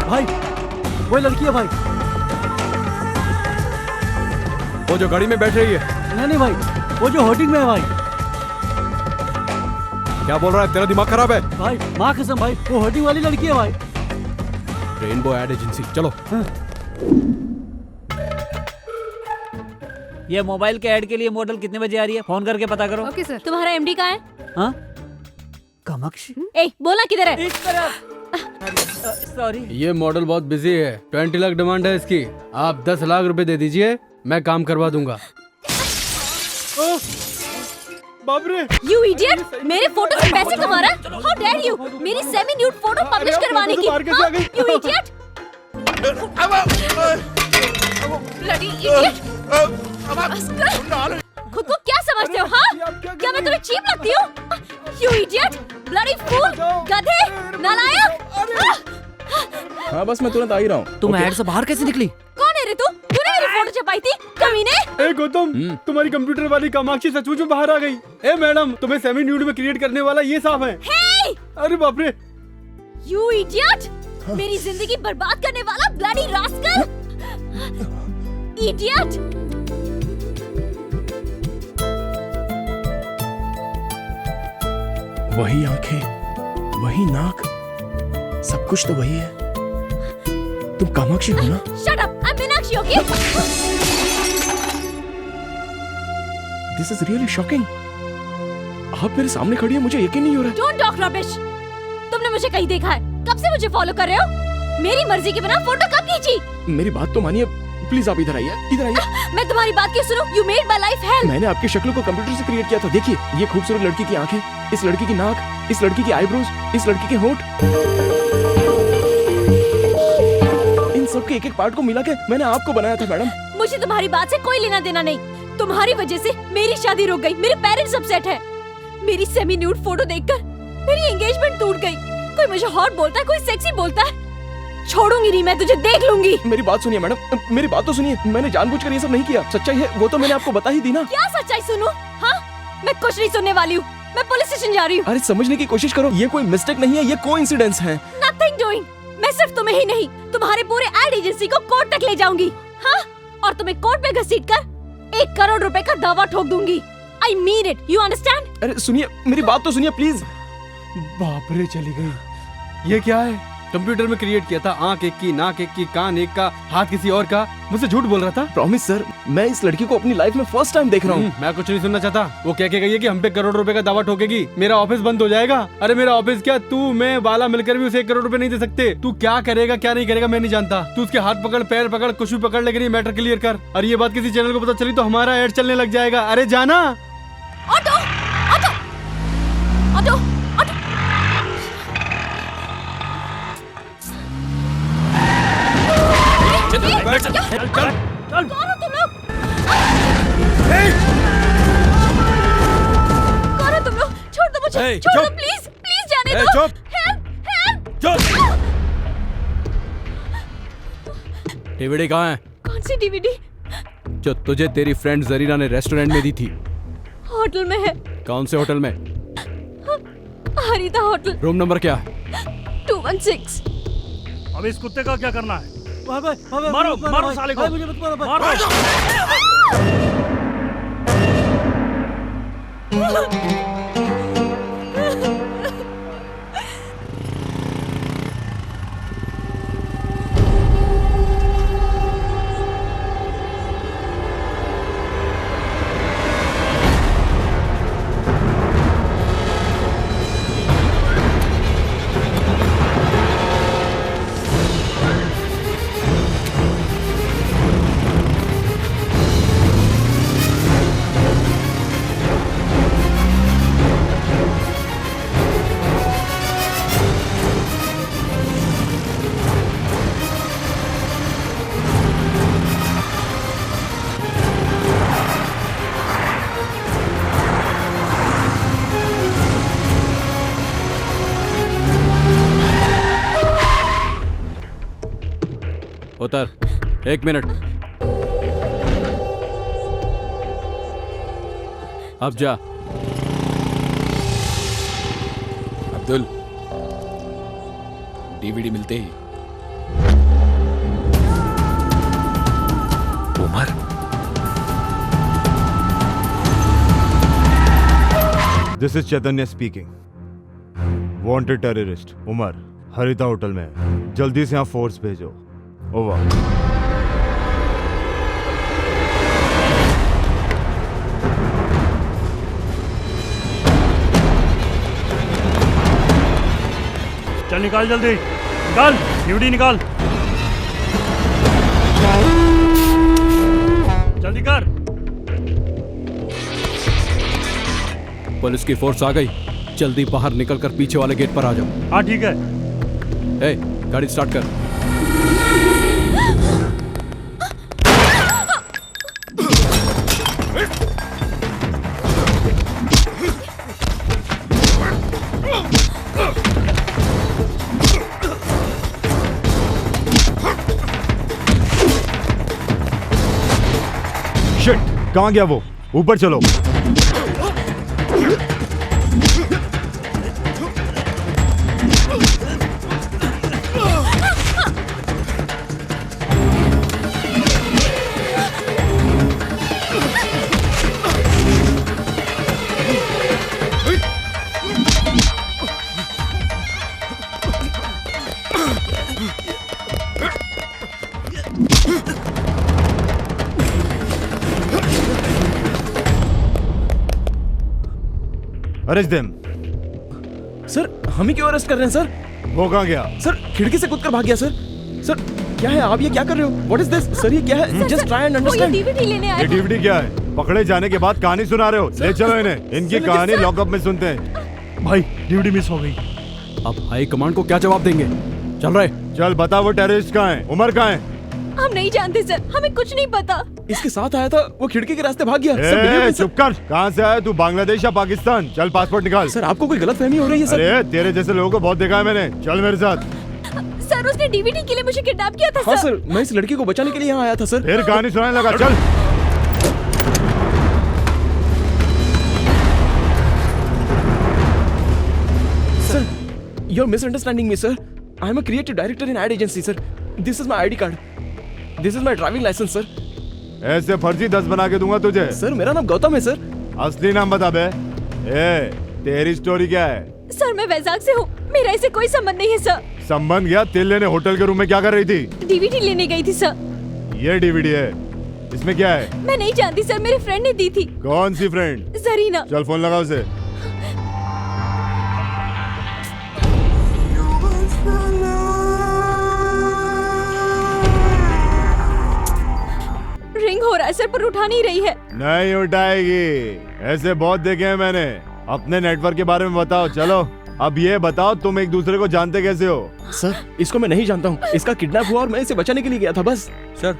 भाई वो लड़की है भाई। वो जो गाड़ी में बैठ रही है? नहीं भाई, वो जो होर्डिंग में है भाई। क्या बोल रहा है? तेरा दिमाग खराब है? भाई माँ कसम भाई, वो होर्डिंग वाली लड़की है भाई। रेनबो एड एजेंसी, चलो। ये मोबाइल के ऐड के लिए मॉडल कितने बजे आ रही है? फोन करके पता करो। Okay sir. तुम्हारा एमडी कहाँ है? हाँ? कामाक्षी? ए, बोला किधर है? इस तरफ। सॉरी। ये मॉडल बहुत बिजी है, 20 लाख डिमांड है इसकी। आप 10 लाख रुपए दे दीजिए, मैं काम करवा दूंगा। बाप रे! You idiot! मेरे फोटो से पैसे कमा रहा है? How dare you! मेरी सेमी न्यूड फोटो पब्लिश करवाने की? हाँ? You idiot! Bloody idiot! खुद को क्या समझते हो? हाँ? क्या मैं तुम्हें चीप लगती हूँ? You idiot! Bloody fool! गधे! नालायक! हाँ बस मैं तुरंत आ ही रहा हूँ। तुम ऐड से बाहर कैसे निकली? कौन है रे तू? तूने मेरी फोटो छपाई थी? कमीने! ए गौतम, तुम्हारी कंप्यूटर वाली कामाक्षी सचमुच में बाहर आ गई। ए मैडम, तुम्हें सेमी न्यूड में क्रिएट करने वाला ये साफ है। Hey! अरे बाप रे! You idiot! मेरी जिंदगी बर्बाद करने वाला bloody rascal! Idiot! वही आंखें, वही नाक, सब कुछ तो वही है। तुम कामाक्षी हो ना? Shut up! I'm Meenakshi, okay? This is really shocking. आप मेरे सामने खड़ी है, मुझे यकीन नहीं हो रहा। Don't talk rubbish. तुमने मुझे कहीं देखा है? कब से मुझे फॉलो कर रहे हो? मेरी मर्जी के बिना फोटो कब खींची? मेरी बात तो मानिए, प्लीज आप इधर आइए, इधर आइए। मैं तुम्हारी बात क्यों सुनूं? You made my life hell. मैंने आपकी शक्ल को कंप्यूटर से क्रिएट किया था। देखिए, ये खूबसूरत लड़की की आंखें, इस लड़की की नाक, इस लड़की की आईब्रोज, इस लड़की के होंठ, इन सब के एक एक पार्ट को मिला के मैंने आपको बनाया था मैडम। मुझे तुम्हारी बात से कोई लेना देना नहीं। तुम्हारी वजह से मेरी शादी रुक गई, मेरे पेरेंट्स अपसेट है। मेरी सेमी न्यूड फोटो देखकर मेरी एंगेजमेंट टूट गई। कोई मुझे हॉट बोलता है, कोई सेक्सी बोलता है, छोड़ूंगी नहीं मैं तुझे, देख लूंगी। मेरी बात सुनिए मैडम, मेरी बात तो सुनिए। मैंने जानबूझकर ये सब नहीं किया। सच्चाई है वो तो मैंने आपको बता ही दी ना। क्या सच्चाई सुनूं? हाँ, मैं कुछ नहीं सुनने वाली हूँ। मैं पुलिस स्टेशन जा रही हूँ। अरे समझने की कोशिश करो, ये कोई मिस्टेक नहीं है, ये कोइंसिडेंस है। Nothing doing. मैं सिर्फ तुम्हें ही नहीं तुम्हारे पूरे एड एजेंसी को कोर्ट तक ले जाऊंगी, हाँ? और तुम्हें कोर्ट में घसीट कर 1 करोड़ रुपए का दावा ठोक दूंगी। I mean it, you understand? अरे सुनिए, मेरी बात तो सुनिए प्लीज। बाप रे, चली गई। ये क्या है? कंप्यूटर में क्रिएट किया था, आंख एक की, नाक एक की, कान एक का, हाथ किसी और का। मुझसे झूठ बोल रहा था। प्रॉमिस सर, मैं इस लड़की को अपनी लाइफ में फर्स्ट टाइम देख रहा हूँ। मैं कुछ नहीं सुनना चाहता। वो क्या गई है कि हम पे 1 करोड़ रुपए का दावा ठोकेगी, मेरा ऑफिस बंद हो जाएगा। अरे मेरा ऑफिस क्या, तू मैं वाला मिलकर भी उसे 1 करोड़ रुपए नहीं दे सकते। तू क्या करेगा क्या नहीं करेगा मैं नहीं जानता। तू उसके हाथ पकड़, पैर पकड़, कुछ भी पकड़, लेकिन ये मैटर क्लियर कर। और ये बात किसी चैनल को पता चली तो हमारा एड चलने लग जाएगा। अरे जाना। Auto auto auto auto. चल कौन हो तुम लोग? कौन हो तुम लोग? छोड़ दो मुझे, छोड़ दो प्लीज, प्लीज जाने दो। चुप, हेल्प, चुप। डीवीडी कहाँ है? कौन सी डीवीडी? जो तुझे तेरी फ्रेंड जरीना ने रेस्टोरेंट में दी थी। होटल में है। कौन से होटल में? हरिता होटल। रूम नंबर क्या है? 216। अब इस कुत्ते का क्या करना है? मारो मारो साले को, मुझे मत मारो भाई। उतर, 1 मिनट। अब जा। अब्दुल, डीवीडी मिलते ही Umar. This is Chaitanya speaking. Wanted terrorist Umar Harita hotel में है। जल्दी से यहाँ फोर्स भेजो। ओवर। चल निकाल, जल्दी निकाल, डीवीडी निकाल, जल्दी कर। पुलिस की फोर्स आ गई। जल्दी बाहर निकलकर पीछे वाले गेट पर आ जाओ। हाँ ठीक है। ए, गाड़ी स्टार्ट कर। शिट, कहाँ गया वो? ऊपर चलो। Arrest them. सर, हम ही क्यों अरेस्ट कर रहे हैं सर? वो कहाँ गया? सर, खिड़की से कूदकर भाग गया सर। सर, क्या है आप ये क्या कर रहे हो? What is this? सर, ये क्या है? Just try and understand. DVD लेने आया ये डीवीडी क्या है? पकड़े जाने के बाद कहानी सुना रहे हो? ले चलो इन्हें। इनकी कहानी लॉकअप में सुनते हैं। भाई, डीवीडी मिस हो गई। अब हाई कमांड को क्या जवाब देंगे? चल रहे। चल बता, वो टेररिस्ट कहाँ है? उमर कहाँ है? हम नहीं जानते सर, हमें कुछ नहीं पता। इसके साथ आया था, वो खिड़की के रास्ते भाग गया। चुप कर। कहाँ से आया तू? बांग्लादेश या पाकिस्तान? चल पासपोर्ट निकाल। सर, आपको कोई गलतफहमी हो रही है सर। अरे तेरे जैसे लोगों को बहुत देखा है मैंने। चल मेरे साथ। सर, उसने डीवीडी के लिए मुझे किडनैप किया था। हाँ सर, मैं इस लड़की को बचाने के लिए यहाँ आया था सर। फिर कहानी सुनाने लगा। चल। Sir, you're misunderstanding me, sir. I am a creative director in ad agency sir. This is my ID card, this is my driving licence sir. ऐसे फर्जी 10 बना के दूंगा तुझे। सर मेरा नाम गौतम है सर। असली नाम बता बे। ए, तेरी स्टोरी क्या है? सर मैं वैजाग से हूँ, मेरा इससे कोई संबंध नहीं है सर। संबंध गया तेल लेने होटल के रूम में क्या कर रही थी? डीवीडी लेने गई थी सर। ये डीवीडी है, इसमें क्या है? मैं नहीं जानती सर, मेरे फ्रेंड ने दी थी। कौन सी फ्रेंड? जरीना। चल फोन लगा उसे। रिंग हो रहा है सर, पर उठा नहीं रही है। नहीं उठाएगी, ऐसे बहुत देखे हैं मैंने। अपने नेटवर्क के बारे में बताओ। चलो अब ये बताओ, तुम एक दूसरे को जानते कैसे हो? सर इसको मैं नहीं जानता हूँ, इसका किडनैप हुआ और मैं इसे बचाने के लिए गया था बस। सर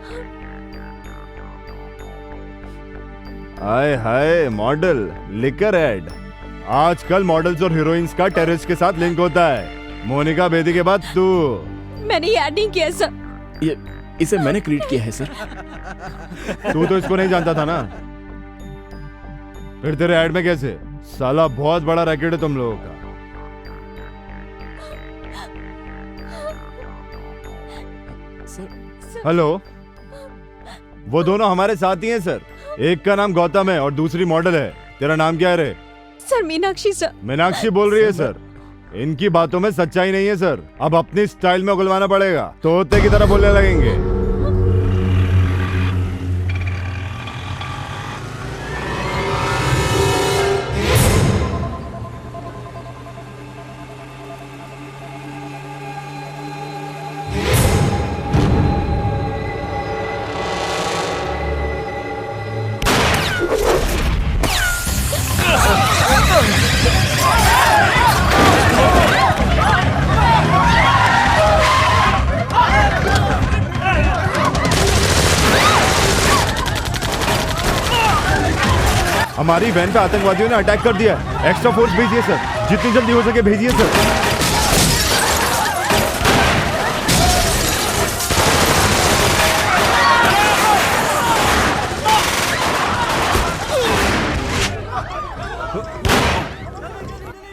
हाय हाय, मॉडल लिकर एड। आजकल मॉडल्स और हीरोइंस का टेररिस्ट के साथ लिंक होता है। मोनिका बेदी के बाद तू। मैंने ये ऐड नहीं किया सर। ये इसे मैंने क्रिएट किया है सर। तू तो इसको नहीं जानता था ना, फिर तेरे ऐड में कैसे? साला बहुत बड़ा रैकेट है तुम लोगों का। हेलो, वो दोनों हमारे साथी हैं सर। एक का नाम गौतम है और दूसरी मॉडल है। तेरा नाम क्या है रे? Sir Meenakshi sir. मीनाक्षी बोल रही है सर। इनकी बातों में सच्चाई नहीं है सर। अब अपनी स्टाइल में उगलवाना पड़ेगा, तोते की तरह बोलने लगेंगे। हमारी वैन पे आतंकवादियों ने अटैक कर दिया। एक्स्ट्रा फोर्स भेजिए सर, जितनी जल्दी हो सके भेजिए सर।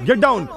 Get down.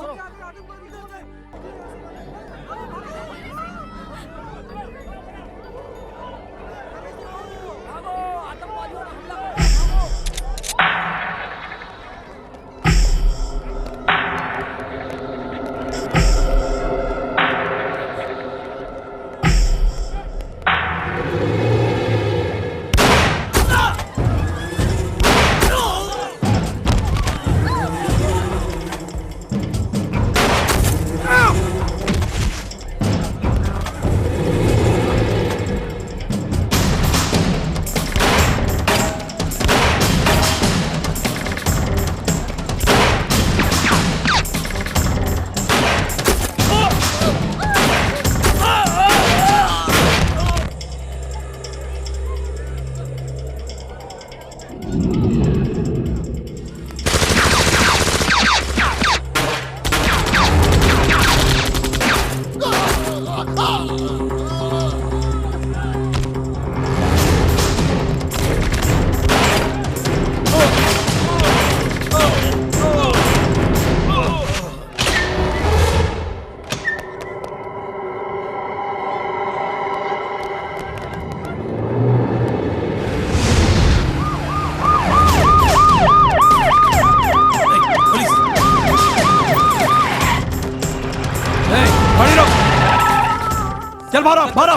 चल भारो भारो।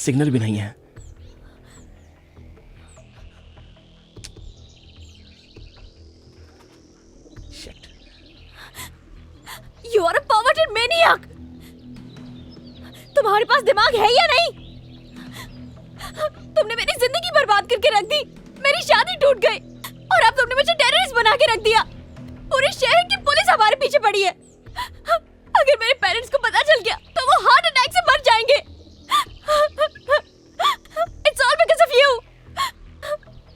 सिग्नल भी नहीं है। You are a perverted maniac! तुम्हारे पास दिमाग है या नहीं? तुमने मेरी जिंदगी बर्बाद करके रख दी, मेरी शादी टूट गई और अब तुमने मुझे टेररिस्ट बना के रख दिया। पूरे शहर की पुलिस हमारे पीछे पड़ी है। अगर मेरे पेरेंट्स को पता चल गया तो वो हार्ट अटैक से मर जाएंगे। It's all because of you.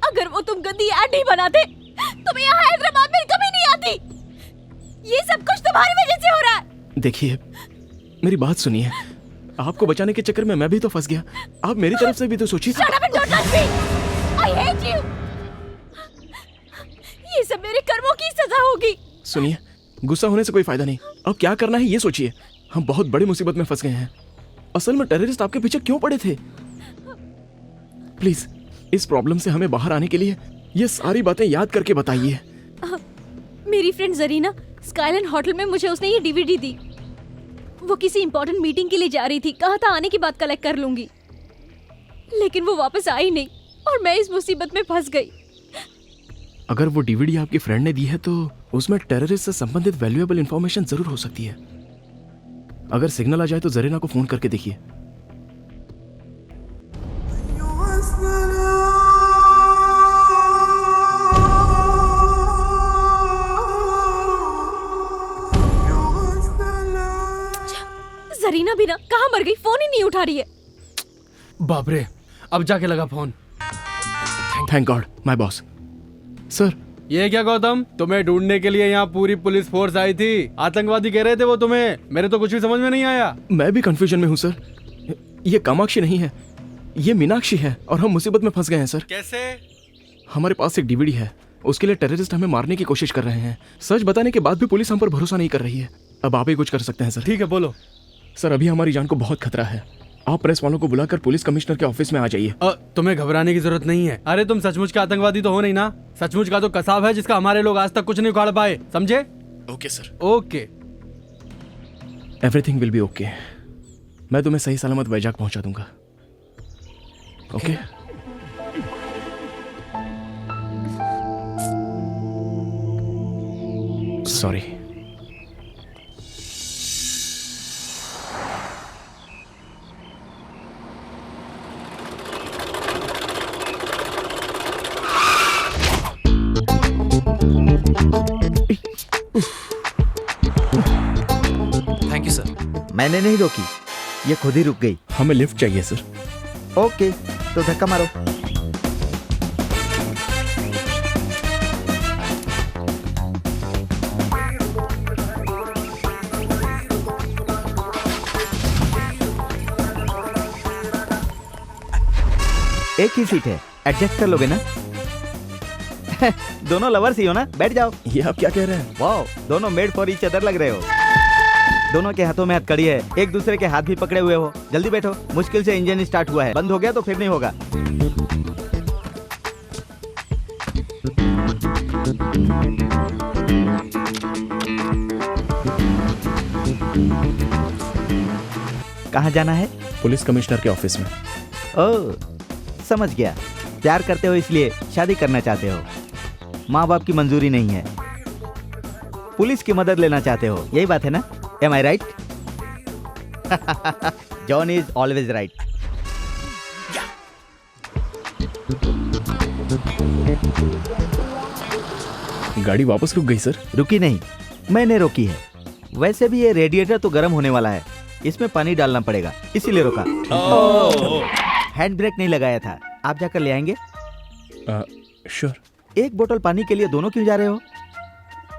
अगर वो तुम गंदी ऐड नहीं बनाते तो मैं यहाँ हैदराबाद में कभी नहीं आती। ये सब कुछ तुम्हारी वजह से हो रहा है। देखिए, मेरी बात सुनिए। आपको बचाने के चक्कर में मैं भी तो फंस गया। आप मेरी तरफ से भी तो सोचिए। Shut up and don't touch me. I hate you. ये सब मेरे कर्मों की सजा होगी। सुनिए, गुस्सा होने से कोई फायदा नहीं। अब क्या करना है ये सोचिए। हम बहुत बड़ी मुसीबत में फंस गए हैं। असल में टेररिस्ट आपके पीछे क्यों पड़े थे? प्लीज इस प्रॉब्लम से हमें बाहर आने के लिए ये सारी बातें याद करके बताइए। मेरी फ्रेंड जरीना स्काईलैंड होटल में मुझे उसने ये डीवीडी दी। वो किसी इंपॉर्टेंट मीटिंग के लिए जा रही थी, कहा था आने की बात कलेक्ट कर लूंगी, लेकिन वो वापस आई नहीं और मैं इस मुसीबत में फंस गई। अगर वो डीवीडी आपकी फ्रेंड ने दी है तो उसमें टेररिस्ट से संबंधित वैल्यूएबल इंफॉर्मेशन जरूर हो सकती है। अगर सिग्नल आ जाए तो जरीना को फोन करके देखिए। जरीना भी ना कहाँ मर गई, फोन ही नहीं उठा रही है। बाप रे, अब जाके लगा phone. Thank God my boss. Sir, ये क्या गौतम, तुम्हें ढूंढने के लिए यहाँ पूरी पुलिस फोर्स आई थी। आतंकवादी कह रहे थे वो तुम्हें। मेरे तो कुछ भी समझ में नहीं आया। मैं भी कंफ्यूजन में हूँ सर। ये कामाक्षी नहीं है, ये मीनाक्षी है और हम मुसीबत में फंस गए हैं सर। कैसे? हमारे पास एक डीवीडी है, उसके लिए टेररिस्ट हमें मारने की कोशिश कर रहे हैं। सच बताने के बाद भी पुलिस हम पर भरोसा नहीं कर रही है। अब आप ही कुछ कर सकते हैं सर। ठीक है, बोलो। सर, अभी हमारी जान को बहुत खतरा है। आप प्रेस वालों को बुलाकर पुलिस कमिश्नर के ऑफिस में आ जाइए। तुम्हें घबराने की जरूरत नहीं है। अरे तुम सचमुच के आतंकवादी तो हो नहीं ना। सचमुच का तो कसाब है जिसका हमारे लोग आज तक कुछ नहीं उखाड़ पाए, समझे? Okay sir. Okay, everything will be okay. मैं तुम्हें सही सलामत वैजाग पहुंचा दूंगा। Okay? Sorry. Thank you sir. मैंने नहीं रोकी, ये खुद ही रुक गई। हमें लिफ्ट चाहिए सर। ओके, तो धक्का मारो। एक ही सीट है, एडजस्ट कर लोगे ना? दोनों लवर्स ही हो ना, बैठ जाओ। ये आप क्या कह रहे हैं? वाओ, दोनों मेड फॉर ईच अदर लग रहे हो। दोनों के हाथों में हथकड़ी है, एक दूसरे के हाथ भी पकड़े हुए हो। जल्दी बैठो, मुश्किल से इंजन स्टार्ट हुआ है, बंद हो गया तो फिर नहीं होगा। कहाँ जाना है? पुलिस कमिश्नर के ऑफिस में। ओह, समझ गया। प्यार करते हो इसलिए शादी करना चाहते हो। माँ बाप की मंजूरी नहीं है, पुलिस की मदद लेना चाहते हो, यही बात है ना? Am I right? John is always right. गाड़ी वापस रुक गई सर। रुकी नहीं, मैंने रोकी है। वैसे भी ये रेडिएटर तो गर्म होने वाला है, इसमें पानी डालना पड़ेगा, इसीलिए रोका। हैंड ब्रेक नहीं लगाया था। आप जाकर ले आएंगे? श्योर। एक बोतल पानी के लिए दोनों क्यों जा रहे हो?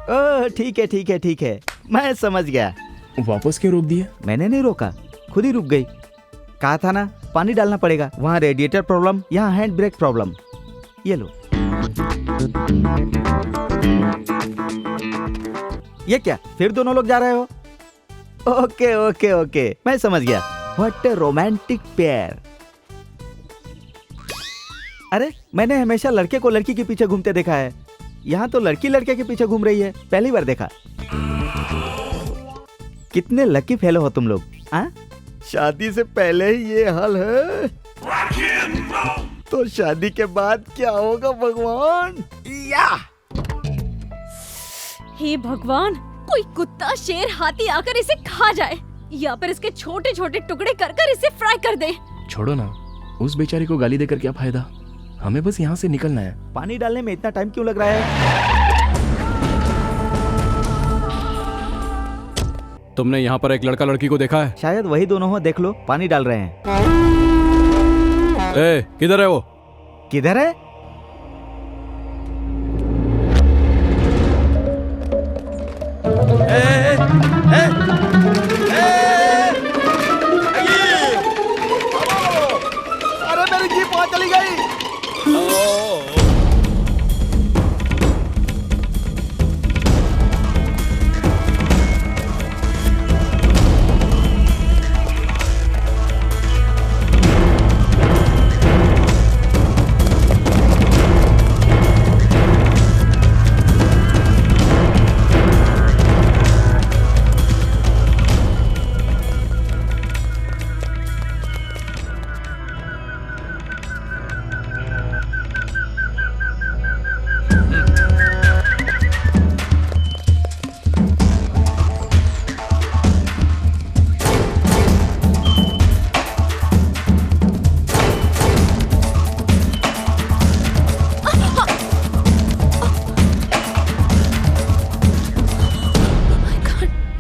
ओह, ठीक है ठीक है ठीक है, मैं समझ गया। वापस क्यों रोक दिया? मैंने नहीं रोका, खुद ही रुक गई। कहा था ना पानी डालना पड़ेगा। वहाँ रेडिएटर प्रॉब्लम, यहाँ हैंड ब्रेक प्रॉब्लम। ये लो। ये क्या, फिर दोनों लोग जा रहे हो? ओके ओके ओके, मैं समझ गया। What a romantic pair. अरे, मैंने हमेशा लड़के को लड़की के पीछे घूमते देखा है, यहाँ तो लड़की लड़के के पीछे घूम रही है, पहली बार देखा। कितने लकी फेलो हो तुम लोग। शादी से पहले ही ये हाल है तो शादी के बाद क्या होगा भगवान? या हे भगवान, कोई कुत्ता, शेर, हाथी आकर इसे खा जाए या फिर इसके छोटे छोटे टुकड़े कर कर इसे फ्राई कर दे। छोड़ो ना, उस बेचारी को गाली देकर क्या फायदा, हमें बस यहाँ से निकलना है। पानी डालने में इतना टाइम क्यों लग रहा है? तुमने यहाँ पर एक लड़का लड़की को देखा है? शायद वही दोनों हो, देख लो पानी डाल रहे हैं। ए, किधर है वो? किधर है? अरे मेरी जीप वहां चली गई।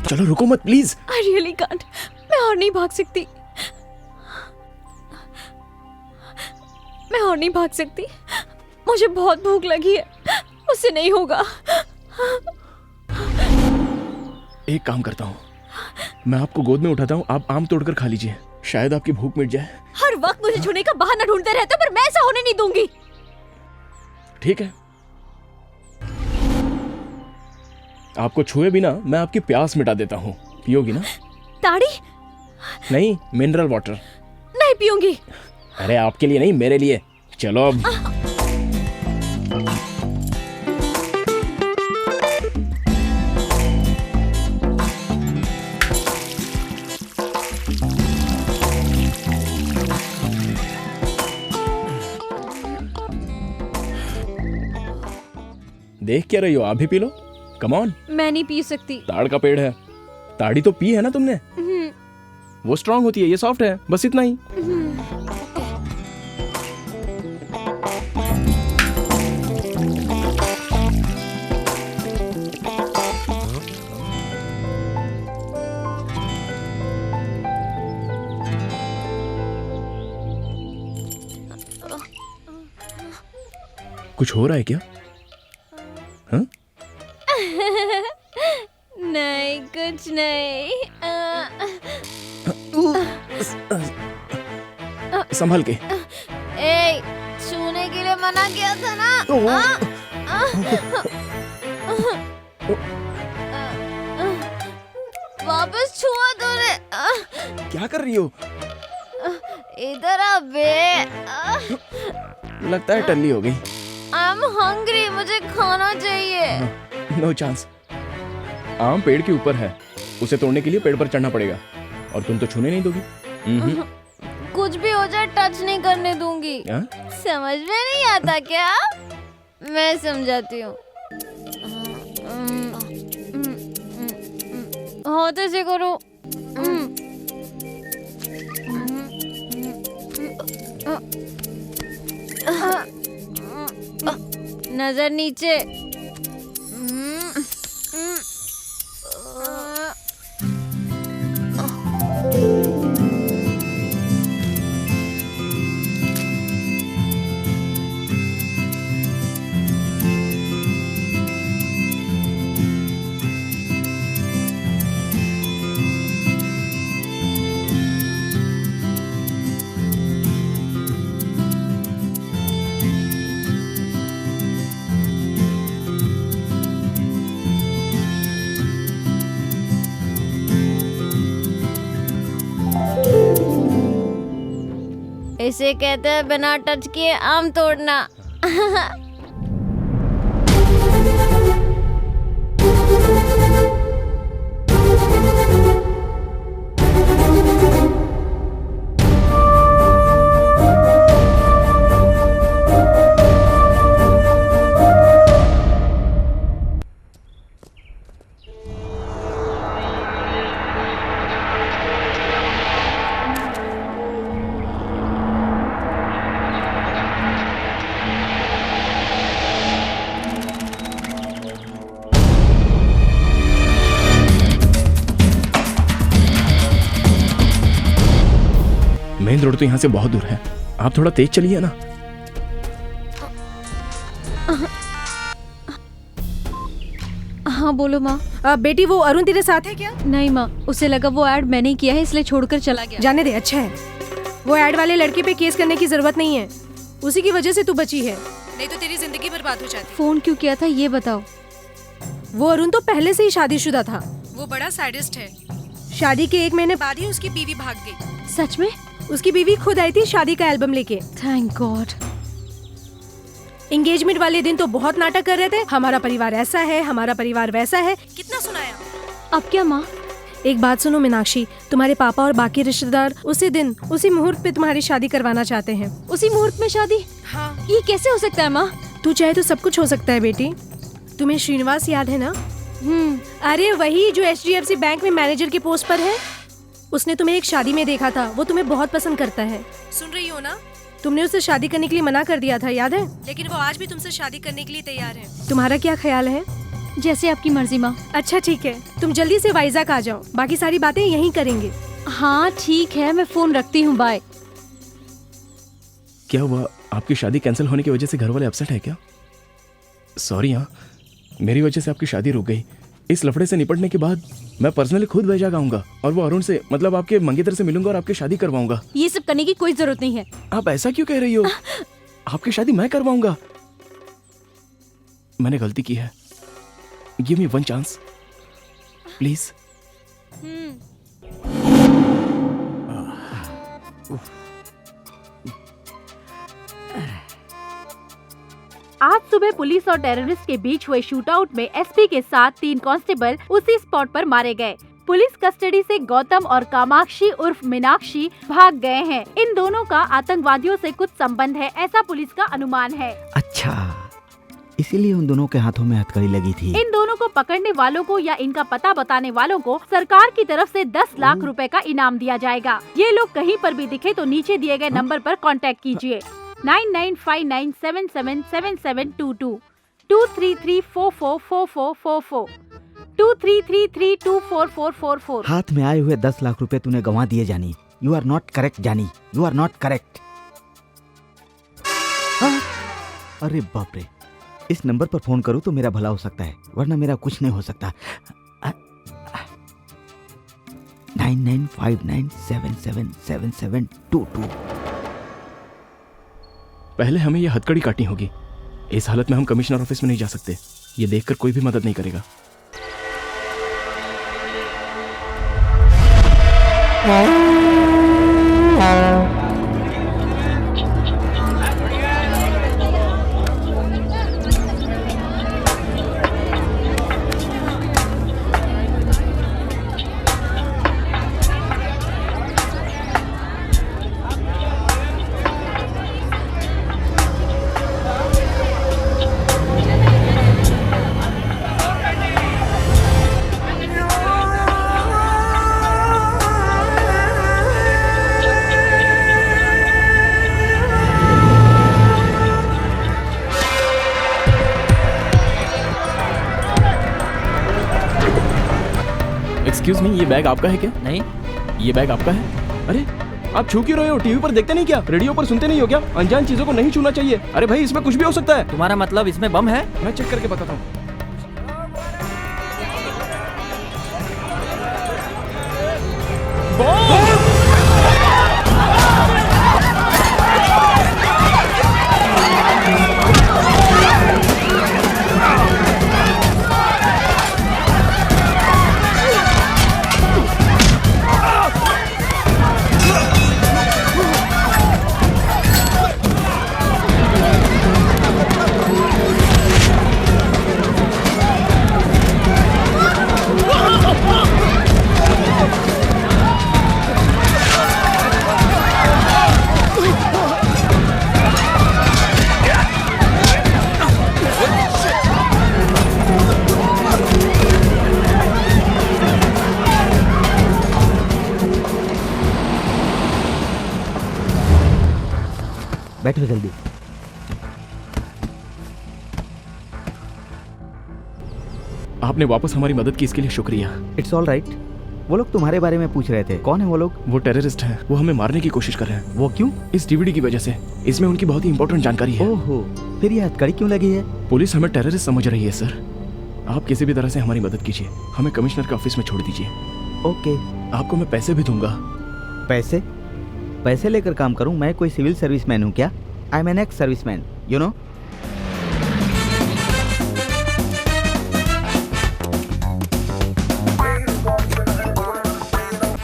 चलो रुको मत प्लीज। I really can't. मैं और नहीं भाग सकती। मैं और नहीं भाग सकती। मुझे बहुत भूख लगी है। मुझसे नहीं होगा। एक काम करता हूँ, मैं आपको गोद में उठाता हूँ, आप आम तोड़कर खा लीजिए, शायद आपकी भूख मिट जाए। हर वक्त मुझे छूने का बहाना ढूंढते रहते हो, पर मैं ऐसा होने नहीं दूंगी। ठीक है, आपको छुए बिना मैं आपकी प्यास मिटा देता हूँ, पियोगी ना? ताड़ी? नहीं, मिनरल वाटर। नहीं पीऊंगी। अरे आपके लिए नहीं, मेरे लिए। चलो अब। देख क्या रही हो, आप भी पी लो। Come on. मैं नहीं पी सकती। ताड़ का पेड़ है, ताड़ी तो पी है ना तुमने? वो स्ट्रांग होती है, ये सॉफ्ट है, बस इतना ही। कुछ हो रहा है क्या? हाँ? नहीं, कुछ नहीं। संभल के। ए, छूने के लिए मना किया था ना? वापस छुआ तूने। क्या कर रही हो? इधर आ बे। लगता है टल्ली हो गई। आई एम हंग्री, मुझे खाना चाहिए। No chance. आम पेड़ के ऊपर है, उसे तोड़ने के लिए पेड़ पर चढ़ना पड़ेगा, और तुम तो छूने नहीं दोगी। कुछ भी हो जाए टच नहीं करने दूंगी। समझ में नहीं आता क्या? मैं समझाती हूँ। होते से करो। नजर नीचे। इसे कहते हैं बिना टच किए आम तोड़ना। रोड तो यहाँ से बहुत दूर है, आप थोड़ा तेज चलिए ना। हाँ बोलो माँ। बेटी वो अरुण तेरे साथ है क्या? नहीं माँ, उसे लगा वो ऐड मैंने किया है इसलिए छोड़कर चला गया। जाने दे, अच्छा है। वो ऐड वाले लड़के पे केस करने की जरूरत नहीं है, उसी की वजह से तू बची है, नहीं तो तेरी जिंदगी बर्बाद हो जाती। फोन क्यों किया था ये बताओ। वो अरुण तो पहले से ही शादीशुदा था, वो बड़ा सैडिस्ट है। शादी के 1 महीने बाद ही उसकी बीवी भाग गई। सच में? उसकी बीवी खुद आई थी शादी का एल्बम लेके। Thank God. एंगेजमेंट वाले दिन तो बहुत नाटक कर रहे थे, हमारा परिवार ऐसा है, हमारा परिवार वैसा है, कितना सुनाया। अब क्या माँ? एक बात सुनो मीनाक्षी, तुम्हारे पापा और बाकी रिश्तेदार उसी दिन उसी मुहूर्त पे तुम्हारी शादी करवाना चाहते हैं। उसी मुहूर्त में शादी? हाँ। ये कैसे हो सकता है माँ? तू चाहे तो सब कुछ हो सकता है बेटी। तुम्हें श्रीनिवास याद है ना? अरे वही जो HDFC बैंक में मैनेजर के पोस्ट पर है। उसने तुम्हें एक शादी में देखा था, वो तुम्हें बहुत पसंद करता है। सुन रही हो ना? तुमने उससे शादी करने के लिए मना कर दिया था, याद है? लेकिन वो आज भी तुमसे शादी करने के लिए तैयार है। तुम्हारा क्या ख्याल है? जैसे आपकी मर्जी माँ। अच्छा ठीक है, तुम जल्दी से वाइजाग आ जाओ, बाकी सारी बातें यहीं करेंगे। हाँ ठीक है, मैं फोन रखती हूँ, बाय। क्या हुआ, आपकी शादी कैंसिल होने की वजह से घर वाले अपसेट है क्या? सॉरी हाँ, मेरी वजह से आपकी शादी रुक गई। इस लफड़े से निपटने के बाद मैं पर्सनली खुद वैजाग आऊंगा और वो अरुण से, मतलब आपके मंगेतर से मिलूंगा और आपकी शादी करवाऊंगा। ये सब करने की कोई जरूरत नहीं है। आप ऐसा क्यों कह रही हो? आपकी शादी मैं करवाऊंगा। मैंने गलती की है, give me one chance please. आज सुबह पुलिस और टेररिस्ट के बीच हुए शूटआउट में एसपी के साथ 3 कांस्टेबल उसी स्पॉट पर मारे गए। पुलिस कस्टडी से गौतम और कामाक्षी उर्फ मीनाक्षी भाग गए हैं। इन दोनों का आतंकवादियों से कुछ संबंध है, ऐसा पुलिस का अनुमान है। अच्छा, इसीलिए उन दोनों के हाथों में हथकड़ी लगी थी। इन दोनों को पकड़ने वालों को या इनका पता बताने वालों को सरकार की तरफ से 10 लाख रुपए का इनाम दिया जाएगा। ये लोग कहीं पर भी दिखे तो नीचे दिए गए नंबर पर कांटेक्ट कीजिए। 9959777722 233444444 233324444। हाथ में आए हुए 10 लाख रुपए तूने गंवा दिए जानी। यू आर नॉट करेक्ट जानी, यू आर नॉट करेक्ट। अरे बाप रे, इस नंबर पर फोन करूं तो मेरा भला हो सकता है, वरना मेरा कुछ नहीं हो सकता। 9959777722। पहले हमें यह हथकड़ी काटनी होगी। इस हालत में हम कमिश्नर ऑफिस में नहीं जा सकते, ये देखकर कोई भी मदद नहीं करेगा। एक्सक्यूज मी, ये बैग आपका है क्या? नहीं। ये बैग आपका है? अरे आप छू क्यों रहे हो? टीवी पर देखते नहीं क्या? रेडियो पर सुनते नहीं हो क्या? अनजान चीजों को नहीं छूना चाहिए। अरे भाई, इसमें कुछ भी हो सकता है। तुम्हारा मतलब इसमें बम है? मैं चेक करके बताता हूँ। बैठो जल्दी। आपने वापस हमारी मदद की, इसके लिए शुक्रिया। It's all right. वो लोग तुम्हारे बारे में पूछ रहे थे। कौन है वो लोग? वो टेररिस्ट हैं। वो हमें मारने की कोशिश कर रहे हैं। वो क्यों? इस डीवीडी की वजह से। इसमें उनकी बहुत ही इंपॉर्टेंट जानकारी है। ओहो, फिर ये हथकड़ी क्यों लगी है? पुलिस हमें टेररिस्ट समझ रही है सर। आप किसी भी तरह से हमारी मदद कीजिए, हमें कमिश्नर के ऑफिस में छोड़ दीजिए। ओके। आपको मैं पैसे भी दूंगा। पैसे? पैसे लेकर काम करूं? मैं कोई सिविल सर्विसमैन हूं क्या? I am an ex serviceman, you know.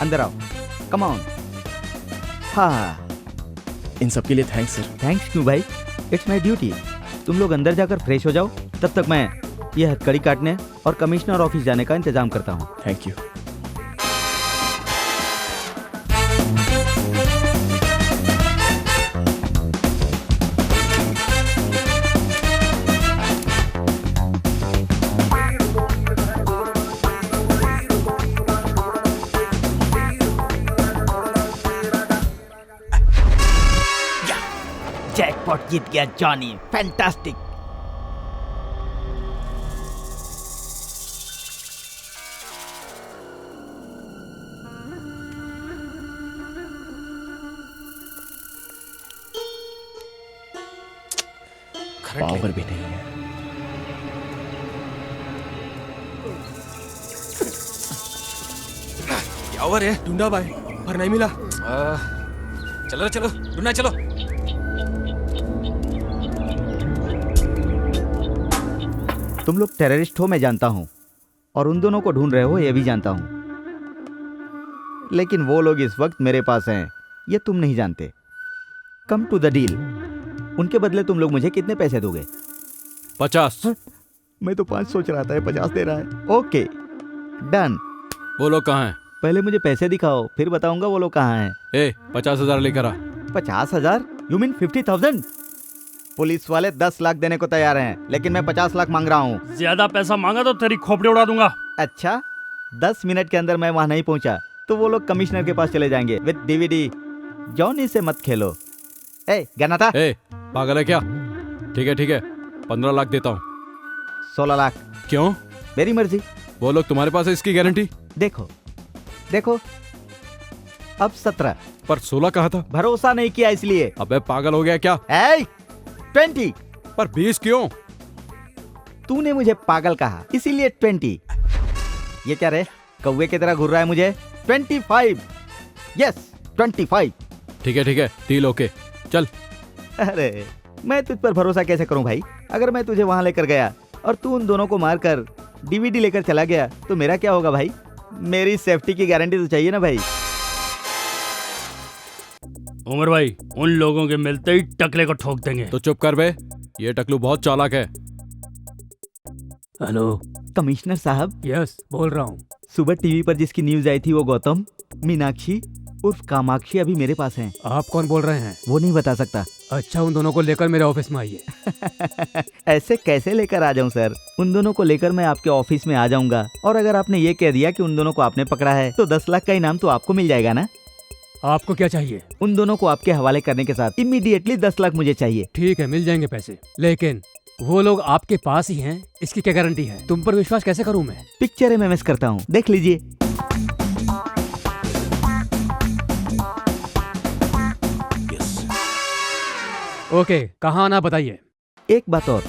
अंदर आओ, कम ऑन। हाँ, इन सब के लिए थैंक्स सर। थैंक्स क्यों भाई? It's my duty. तुम लोग अंदर जाकर फ्रेश हो जाओ, तब तक मैं ये हथकड़ी काटने और कमिश्नर ऑफिस जाने का इंतजाम करता हूँ। Thank you. जैकपॉट जीत गया जॉनी, फैंटास्टिक। पावर भी नहीं है। क्या हुआ रे? ढूंढा भाई पर नहीं मिला। चलो चलो ढूंढना चलो। तुम लोग टेररिस्ट हो मैं जानता हूँ, और उन दोनों को ढूंढ रहे हो ये भी जानता हूँ, लेकिन वो लोग इस वक्त मेरे पास हैं, ये तुम नहीं जानते। Come to the deal. उनके बदले तुम लोग मुझे कितने पैसे दोगे? 50। मैं तो 5 सोच रहा था, 50 दे रहा है। Okay done. वो लोग कहाँ हैं? पहले मुझे पैसे दिखाओ, फिर बताऊंगा वो लोग कहाँ हैं। 50,000 लेकर आ। 50,000? You mean 50,000? पुलिस वाले 10 लाख देने को तैयार हैं, लेकिन मैं 50 लाख मांग रहा हूँ। ज्यादा पैसा मांगा तो तेरी खोपड़ी उड़ा दूंगा। अच्छा, 10 मिनट के अंदर मैं वहाँ नहीं पहुँचा तो वो लोग कमिश्नर के पास चले जाएंगे विद डीवीडी। जॉनी से मत खेलो। गना था? पागल है क्या? ठीक है 15 लाख देता हूँ। 16 लाख। क्यों? मेरी मर्जी। वो लोग तुम्हारे पास है इसकी गारंटी? देखो अब 17। पर 16 कहा था। भरोसा नहीं किया इसलिए। अबे पागल हो गया क्या? 20। पर 20 क्यों? तूने मुझे पागल कहा इसीलिए 20। ये क्या रे, कौवे की तरह घूर रहा है मुझे? 25। यस 25। ठीक है डील ओके, चल। अरे मैं तुझ पर भरोसा कैसे करूं भाई? अगर मैं तुझे वहां लेकर गया और तू उन दोनों को मारकर डीवीडी लेकर चला गया तो मेरा क्या होगा भाई? मेरी सेफ्टी की गारंटी तो चाहिए ना भाई। उमर भाई, उन लोगों के मिलते ही टकले को ठोक देंगे। तो चुप कर बे, ये टकलू बहुत चालाक है। हेलो कमिश्नर साहब। यस बोल रहा हूँ। सुबह टीवी पर जिसकी न्यूज आई थी वो गौतम, मीनाक्षी उर्फ कामाक्षी अभी मेरे पास हैं। आप कौन बोल रहे हैं? वो नहीं बता सकता। अच्छा, उन दोनों को लेकर मेरे ऑफिस में आइए। ऐसे कैसे लेकर आ जाऊं सर? उन दोनों को लेकर मैं आपके ऑफिस में आ जाऊंगा, और अगर आपने ये कह दिया कि उन दोनों को आपने पकड़ा है तो 10 लाख का इनाम तो आपको मिल जाएगा ना? आपको क्या चाहिए? उन दोनों को आपके हवाले करने के साथ इमीडिएटली 10 लाख मुझे चाहिए। ठीक है, मिल जाएंगे पैसे, लेकिन वो लोग आपके पास ही हैं, इसकी क्या गारंटी है? तुम पर विश्वास कैसे करूं मैं? पिक्चर में मिस करता हूँ, देख लीजिए। ओके, कहाँ आना बताइए। एक बात और,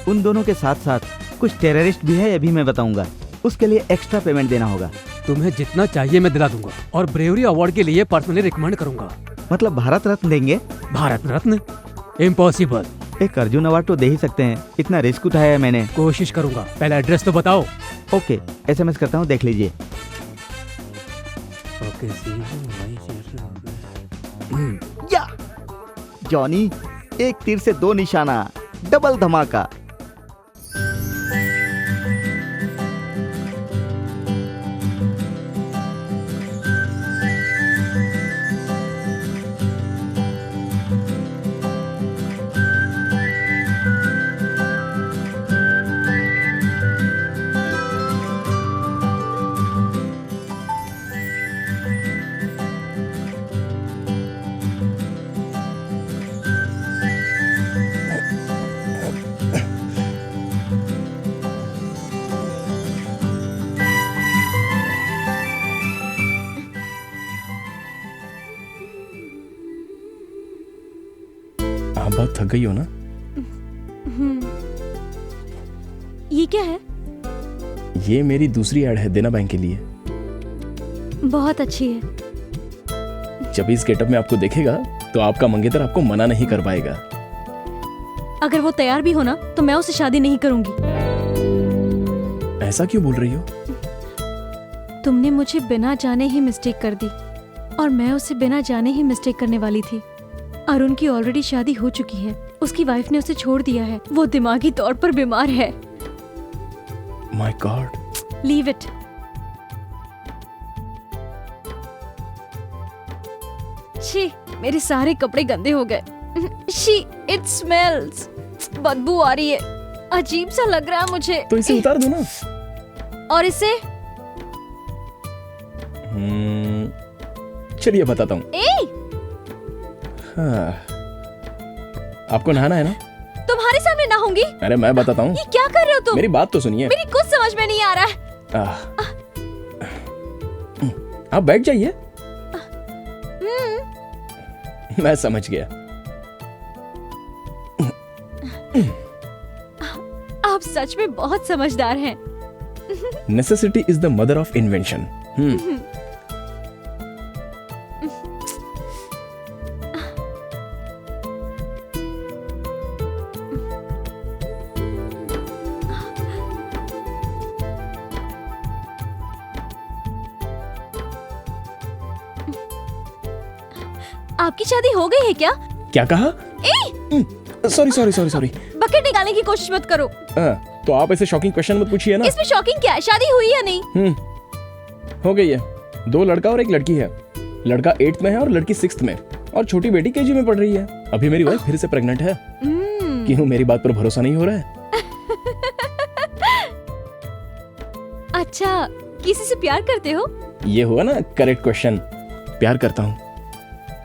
उन दोनों के साथ साथ कुछ टेररिस्ट भी है, ये भी मैं बताऊंगा। उसके लिए एक्स्ट्रा पेमेंट देना होगा। तुम्हें जितना चाहिए मैं दिला दूंगा, और ब्रेवरी अवार्ड के लिए पर्सनली रिकमेंड करूंगा। मतलब भारत रत्न देंगे? भारत रत्न? इम्पॉसिबल। एक अर्जुन अवार्ड तो दे ही सकते हैं, इतना रिस्क उठाया है मैंने। कोशिश करूंगा, पहले एड्रेस तो बताओ। ओके, SMS करता हूँ, देख लीजिए। या जॉनी, एक तीर से 2 निशाना, डबल धमाका। आप बहुत थक गई हो ना? ये क्या है? ये मेरी दूसरी ऐड है देना बैंक के लिए। बहुत अच्छी है। जब इस गेटअप में आपको देखेगा तो आपका मंगेतर आपको मना नहीं कर पाएगा। अगर वो तैयार भी हो ना तो मैं उससे शादी नहीं करूंगी। ऐसा क्यों बोल रही हो? तुमने मुझे बिना जाने ही मिस्टेक कर दी और मैं उसे बिना जाने ही मिस्टेक करने वाली थी। अरुण की ऑलरेडी शादी हो चुकी है, उसकी वाइफ ने उसे छोड़ दिया है, वो दिमागी तौर पर बीमार है। My God. Leave it. छी, मेरे सारे कपड़े गंदे हो गए। She, it smells. बदबू आ रही है, अजीब सा लग रहा है मुझे। तो इसे उतार दो ना। और इसे? चलिए बताता हूँ। हाँ। आपको नहाना है ना? तुम्हारे सामने नहाऊंगी? अरे मैं बताता हूँ। ये क्या कर रहे हो तुम? मेरी बात तो सुनिए। मेरी कुछ समझ में नहीं आ रहा है। आप बैठ जाइए। मैं समझ गया। आप सच में बहुत समझदार हैं। Necessity is the mother of invention. आपकी शादी हो गई है क्या? क्या कहा? Sorry sorry sorry sorry. Bucket निकालने की कोशिश मत करो। तो आप ऐसे शॉकिंग क्वेश्चन मत पूछिए ना। इसमें शॉकिंग क्या है? शादी हुई या नहीं? हो गई है। 2 लड़का और 1 लड़की है। लड़का 8th में है और लड़की 6th में, और छोटी बेटी KG में पढ़ रही है। अभी मेरी वाइफ फिर से प्रेग्नेंट है। क्यों, मेरी बात पर भरोसा नहीं हो रहा है? अच्छा, किसी से प्यार करते हो? ये हुआ ना करेक्ट क्वेश्चन। प्यार करता हूँ,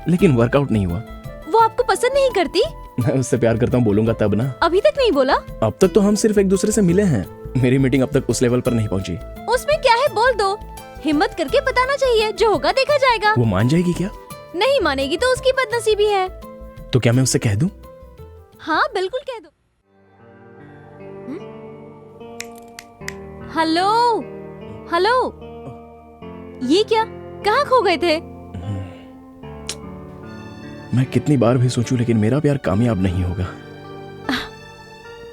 लेकिन वर्कआउट नहीं हुआ। वो आपको पसंद नहीं करती? मैं उससे प्यार करता हूँ बोलूंगा तब ना। अभी तक नहीं बोला? अब तक तो हम सिर्फ एक दूसरे से मिले हैं। मेरी मीटिंग अब तक उस लेवल पर नहीं पहुंची। उसमें क्या है, बोल दो। हिम्मत करके बताना चाहिए, जो होगा देखा जाएगा। वो मान जाएगी क्या? नहीं मानेगी तो उसकी बदनसीबी है। तो क्या मैं उससे कह दूं? हाँ बिल्कुल कह दो। हेलो हेलो, ये क्या, कहाँ खो गए थे? मैं कितनी बार भी सोचूं लेकिन मेरा प्यार कामयाब नहीं होगा।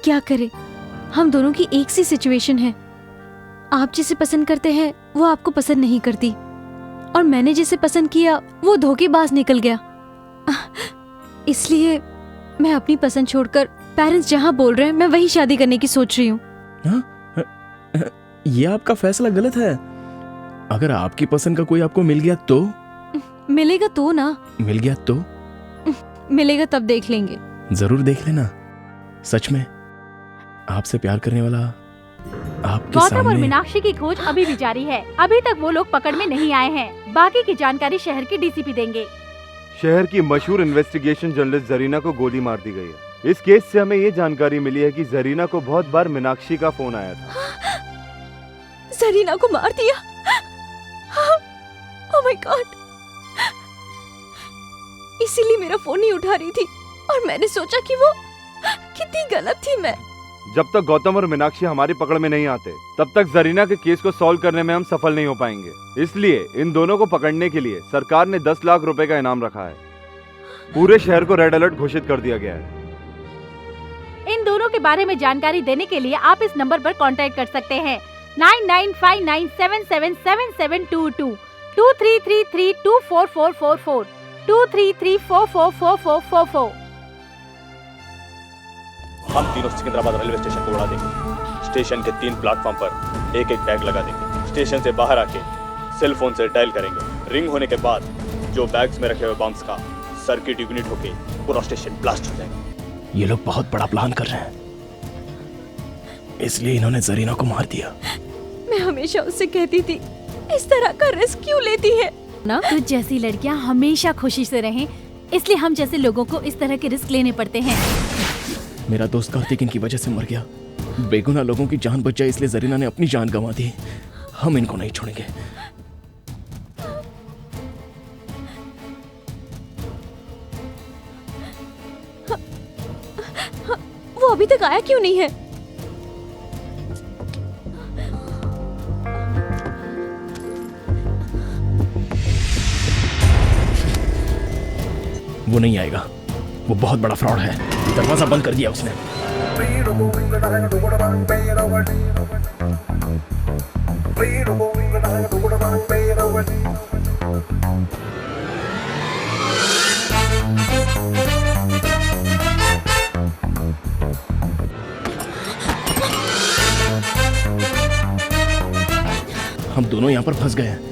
क्या करें, हम दोनों की एक सी सिचुएशन है। आप जिसे पसंद करते हैं वो आपको पसंद नहीं करती, और मैंने जिसे पसंद किया वो धोखेबाज निकल गया। इसलिए मैं अपनी पसंद छोड़कर पेरेंट्स जहाँ बोल रहे हैं मैं वही शादी करने की सोच रही हूँ। ये आपका फैसला गलत है। अगर आपकी पसंद का कोई आपको मिल गया तो? मिलेगा तो ना। मिल गया तो? मिलेगा तब देख लेंगे। जरूर देख लेना। सच में आपसे प्यार करने वाला आपके गौतम सामने। और मीनाक्षी की खोज अभी भी जारी है। अभी तक वो लोग पकड़ में नहीं आए हैं। बाकी की जानकारी शहर के DCP देंगे। शहर की मशहूर इन्वेस्टिगेशन जर्नलिस्ट जरीना को गोली मार दी गई है। इस केस से हमें ये जानकारी मिली है कि जरीना को बहुत बार मीनाक्षी का फोन आया था। जरीना को मार दिया? Oh my God. इसीलिए मेरा फोन नहीं उठा रही थी, और मैंने सोचा कि वो कितनी गलत थी मैं। जब तक गौतम और मीनाक्षी हमारी पकड़ में नहीं आते तब तक जरीना के केस को सॉल्व करने में हम सफल नहीं हो पाएंगे। इसलिए इन दोनों को पकड़ने के लिए सरकार ने 10 लाख रुपए का इनाम रखा है। पूरे शहर को रेड अलर्ट घोषित कर दिया गया है। इन दोनों के बारे में जानकारी देने के लिए आप इस नंबर पर कांटेक्ट कर सकते हैं 9959777722 2333244444 2334444444। हम तीनों सिकंदराबाद रेलवे स्टेशन को उड़ा देंगे। स्टेशन के 3 प्लेटफॉर्म पर एक एक बैग लगा देंगे। स्टेशन से बाहर आके सेल फोन से डायल करेंगे। रिंग होने के बाद जो बैग्स में रखे हुए बम्स का सर्किट यूनिट होके पूरा स्टेशन ब्लास्ट हो जाएगा। ये लोग बहुत बड़ा प्लान कर रहे हैं, इसलिए इन्होंने जरीना को मार दिया। मैं हमेशा उससे कहती थी इस तरह का रिस्क क्यों लेती है ना। तुझ जैसी लड़कियां हमेशा खुशी से रहें, इसलिए हम जैसे लोगों को इस तरह के रिस्क लेने पड़ते हैं। मेरा दोस्त कार्तिक इनकी वजह से मर गया। बेगुनाह लोगों की जान बच जाए इसलिए जरीना ने अपनी जान गंवा दी। हम इनको नहीं छोड़ेंगे। वो अभी तक आया क्यों नहीं है? वो नहीं आएगा, वो बहुत बड़ा फ्रॉड है। दरवाजा बंद कर दिया उसने। हम दोनों यहाँ पर फंस गए हैं।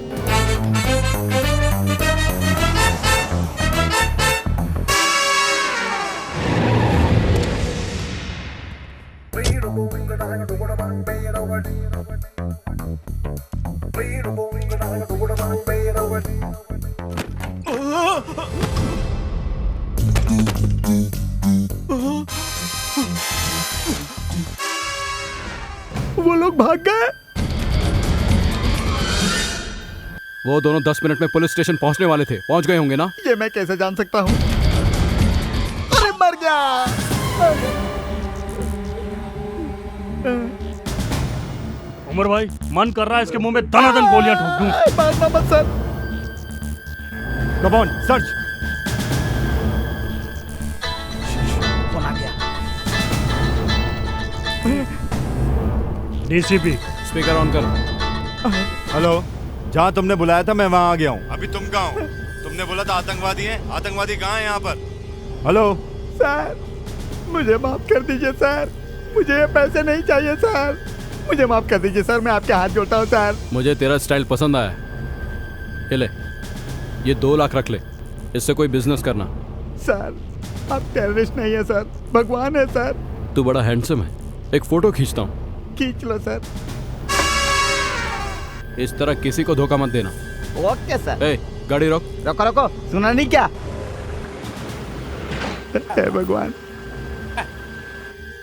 वो लोग भाग गए। वो दोनों 10 मिनट में पुलिस स्टेशन पहुंचने वाले थे। पहुंच गए होंगे ना? ये मैं कैसे जान सकता हूँ? अरे मर गया। उमर भाई, मन कर रहा है इसके मुंह में दनादन गोलियां ठोक दूं। मारना मत सर। Come on, search. कौन आ गया? डीसीपी, स्पीकर ऑन कर। हेलो, जहाँ तुमने बुलाया था मैं वहाँ आ गया हूँ। अभी तुम कहाँ हो? तुमने बोला था आतंकवादी हैं। आतंकवादी कहाँ हैं यहाँ पर? हेलो सर, मुझे माफ कर दीजिए सर। मुझे ये पैसे नहीं चाहिए सर। मुझे माफ कर दीजिए सर, मैं आपके हाथ जोड़ता हूँ सर। मुझे तेरा स्टाइल पसंद आया। ये ले, ये 2 लाख रख ले, इससे कोई बिजनेस करना। सर, आप टेररिस्ट नहीं है सर, भगवान है सर। तू बड़ा हैंडसम है, एक फोटो खींचता हूँ। खींच लो सर। इस तरह किसी को धोखा मत देना। Okay sir. ए, गाड़ी रोक। रोको रोको, सुना नहीं क्या? हे भगवान,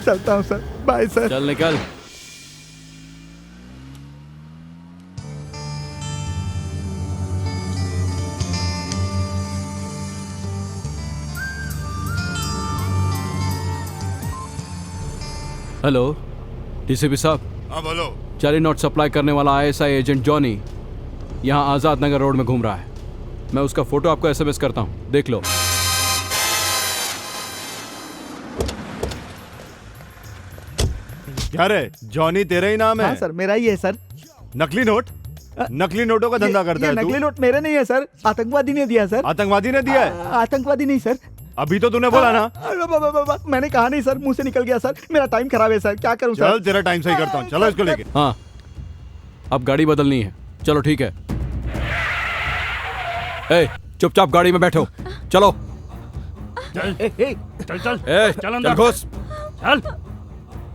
चलता हूँ सर। Bye sir. चल निकल। हेलो डीसीपी साहब। हाँ बोलो। जाली नोट सप्लाई करने वाला आईएसआई एजेंट जॉनी यहाँ आजाद नगर रोड में घूम रहा है। मैं उसका फोटो आपको एसएमएस करता हूँ, देख लो। क्या रे, जॉनी तेरा ही नाम है? हाँ सर, मेरा ही है सर। नकली नोट? नकली नोटों का धंधा करता है तू? नकली नोट मेरे नहीं है सर, आतंकवादी ने दिया सर। आतंकवादी ने दिया है? आतंकवादी नहीं सर। अभी तो तूने बोला ना। मैंने कहा नहीं सर, मुंह से निकल गया सर। मेरा टाइम खराब है सर, क्या करूं सर? चल तेरा टाइम सही करता हूँ, चलो इसको लेके। हाँ, अब गाड़ी बदलनी है। चलो ठीक है। ए, चुपचाप गाड़ी में बैठो, चलो। चल चल चल ए, चल अंदर घुस। चल।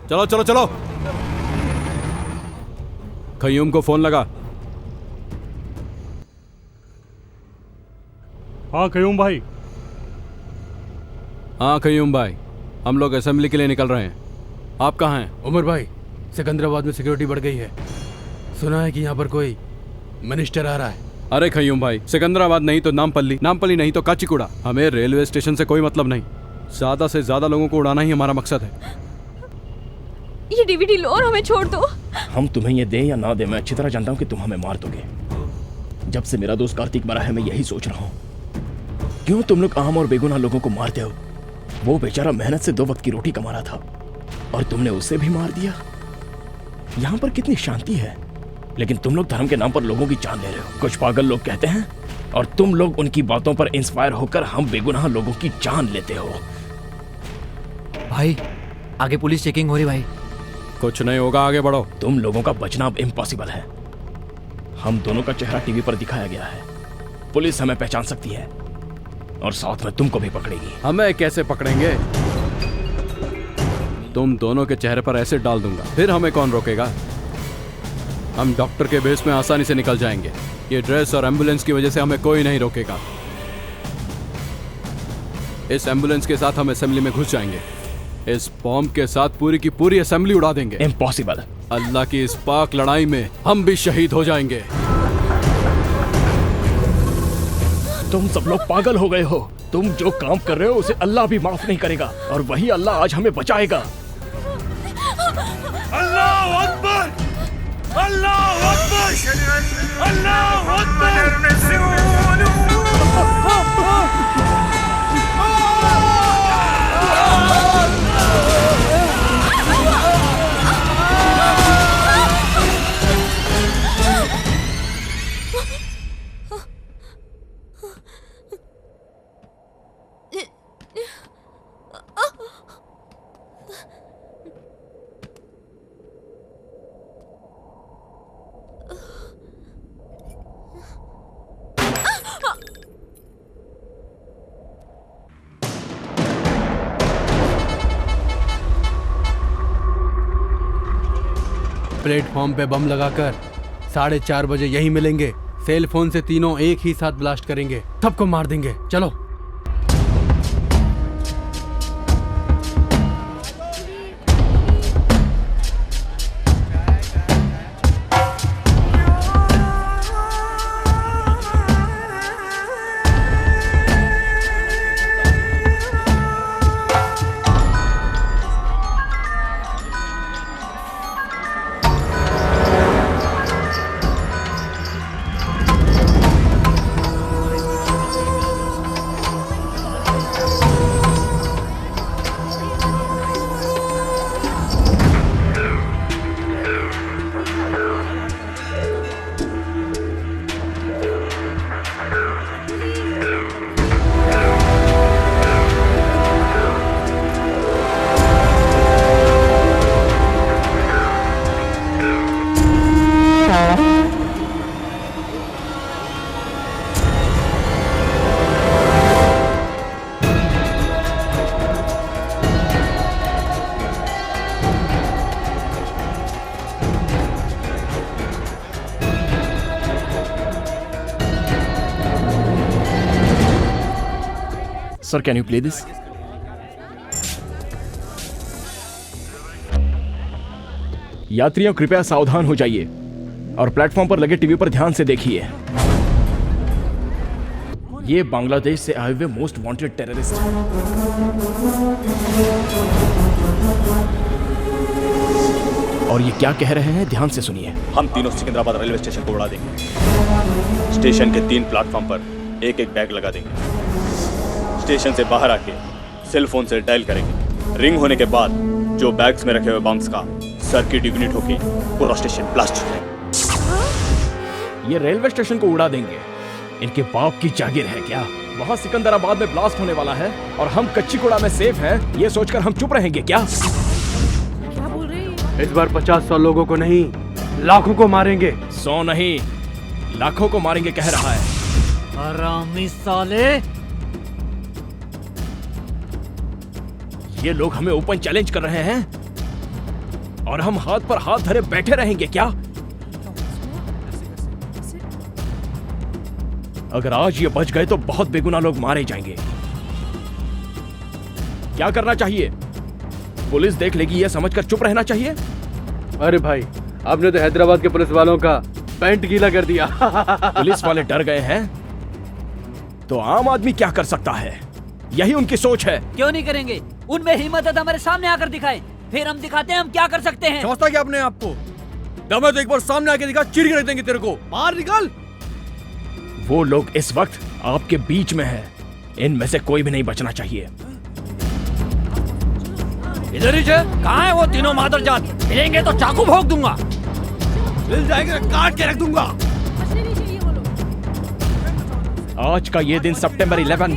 चलो चलो चलो। खयूम को फोन लगा। हाँ खयूम भाई। हाँ खयूम भाई, हम लोग असेंबली के लिए निकल रहे हैं। आप कहाँ हैं? उमर भाई, सिकंदराबाद में सिक्योरिटी बढ़ गई है। सुना है कि यहाँ पर कोई मिनिस्टर आ रहा है। अरे खयूम भाई, सिकंदराबाद नहीं तो नामपल्ली, नामपल्ली नहीं तो काचीगुड़ा। हमें रेलवे स्टेशन से कोई मतलब नहीं। ज्यादा से ज्यादा लोगों को उड़ाना ही हमारा मकसद है। ये डीवीडी लो और हमें छोड़ दो। हम तुम्हें ये दें या ना दें, मैं अच्छी तरह जानता हूँ कि तुम हमें मार दोगे। जब से मेरा दोस्त कार्तिक मरा है, मैं यही सोच रहा हूँ, क्यों तुम लोग आम और बेगुनाह लोगों को मारते हो? वो बेचारा मेहनत से 2 वक्त की रोटी कमा रहा था और तुमने उसे भी मार दिया। यहाँ पर कितनी शांति है, लेकिन तुम लोग धर्म के नाम पर लोगों की जान ले रहे हो। कुछ पागल लोग कहते हैं और तुम लोग उनकी बातों पर इंस्पायर होकर हम बेगुनाह लोगों की जान लेते हो। भाई, आगे पुलिस चेकिंग हो रही भाई। कुछ नहीं होगा, आगे बढ़ो। तुम लोगों का बचना अब इम्पॉसिबल है। हम दोनों का चेहरा टीवी पर दिखाया गया है, पुलिस हमें पहचान सकती है और साथ में तुमको भी पकड़ेगी। हमें कैसे पकड़ेंगे? तुम दोनों के चेहरे पर एसिड डाल दूंगा, फिर हमें कौन रोकेगा? हम डॉक्टर के बेस में आसानी से निकल जाएंगे। ये ड्रेस और एम्बुलेंस की वजह से हमें कोई नहीं रोकेगा। इस एम्बुलेंस के साथ हम असेंबली में घुस जाएंगे। इस बॉम्ब के साथ पूरी की पूरी असेंबली उड़ा देंगे। इम्पॉसिबल। अल्लाह की इस पाक लड़ाई में हम भी शहीद हो जाएंगे। तुम सब लोग पागल हो गए हो। तुम जो काम कर रहे हो उसे अल्लाह भी माफ नहीं करेगा और वही अल्लाह आज हमें बचाएगा। अल्लाह अकबर, अल्लाह अकबर, अल्लाह अकबर। प्लेटफॉर्म पे बम लगाकर 4:30 बजे यही मिलेंगे। सेल फोन से तीनों एक ही साथ ब्लास्ट करेंगे, सबको मार देंगे। चलो। Sir, can you play this? यात्रियों कृपया सावधान हो जाइए और प्लेटफॉर्म पर लगे टीवी पर ध्यान से देखिए। ये बांग्लादेश से आए हुए मोस्ट वांटेड टेररिस्ट हैं। और ये क्या कह रहे हैं, ध्यान से सुनिए। हम तीनों सिकंदराबाद रेलवे स्टेशन को उड़ा देंगे। स्टेशन के 3 प्लेटफॉर्म पर एक एक बैग लगा देंगे। स्टेशन से बाहर आके सेल फोन से डायल करेंगे। रिंग होने के बाद जो बैग्स में रखे हुए बम्स का सर्किट इग्निट होके पूरा स्टेशन ब्लास्ट हो जाएगा। ये रेलवे स्टेशन को उड़ा देंगे। इनके बाप की जागीर है क्या? वहाँ सिकंदराबाद में ब्लास्ट होने वाला है और हम कच्चीकुड़ा में सेफ हैं, ये सोचकर हम चुप रहेंगे क्या? क्या बोल रहे हैं? इस बार 50-100 लोगों को नहीं, लाखों को मारेंगे। 100 नहीं, लाखों को मारेंगे कह रहा है। हरामी साले! ये लोग हमें ओपन चैलेंज कर रहे हैं और हम हाथ पर हाथ धरे बैठे रहेंगे क्या? अगर आज ये बच गए तो बहुत बेगुनाह लोग मारे जाएंगे। क्या करना चाहिए? पुलिस देख लेगी ये समझकर चुप रहना चाहिए? अरे भाई, आपने तो हैदराबाद के पुलिस वालों का पैंट गीला कर दिया। पुलिस वाले डर गए हैं तो आम आदमी क्या कर सकता है? यही उनकी सोच है। क्यों नहीं करेंगे? उनमें हिम्मत है तो हमारे सामने आकर दिखाएं, फिर हम दिखाते हैं हम क्या कर सकते हैं। समझता क्या अपने आप को? दम तो एक बार सामने आके दिखा, चीर के रख देंगे तेरे को। बाहर निकल। वो लोग इस वक्त आपके बीच में है, इनमें से कोई भी नहीं बचना चाहिए। इधर ही कहाँ है वो तीनों मादरजात? मिलेंगे तो चाकू भोंक दूंगा। मिल जाएंगे तो काट के रख दूंगा। आज का ये दिन सितंबर 11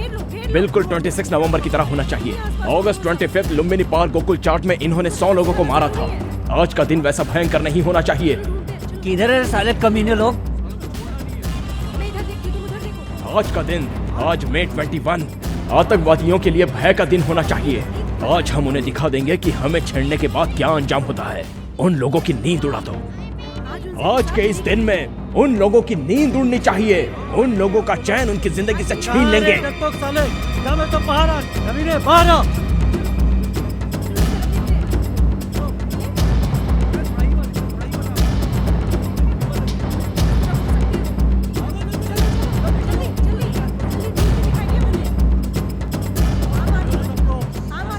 बिल्कुल 26 नवंबर की तरह होना चाहिए। अगस्त 25 लुम्बिनी पार्क गोकुल चाट में इन्होंने 100 लोगों को मारा था। आज का दिन वैसा भयंकर नहीं होना चाहिए। किधर है साले कमीने लोग? आज का दिन, आज मई 21 आतंकवादियों के लिए भय का दिन होना चाहिए। आज हम उन्हें दिखा देंगे कि हमें छेड़ने के बाद क्या अंजाम होता है। उन लोगों की नींद उड़ा दो। आज के इस दिन में उन लोगों की नींद उड़नी चाहिए। उन लोगों का चैन उनकी जिंदगी से छीन लेंगे।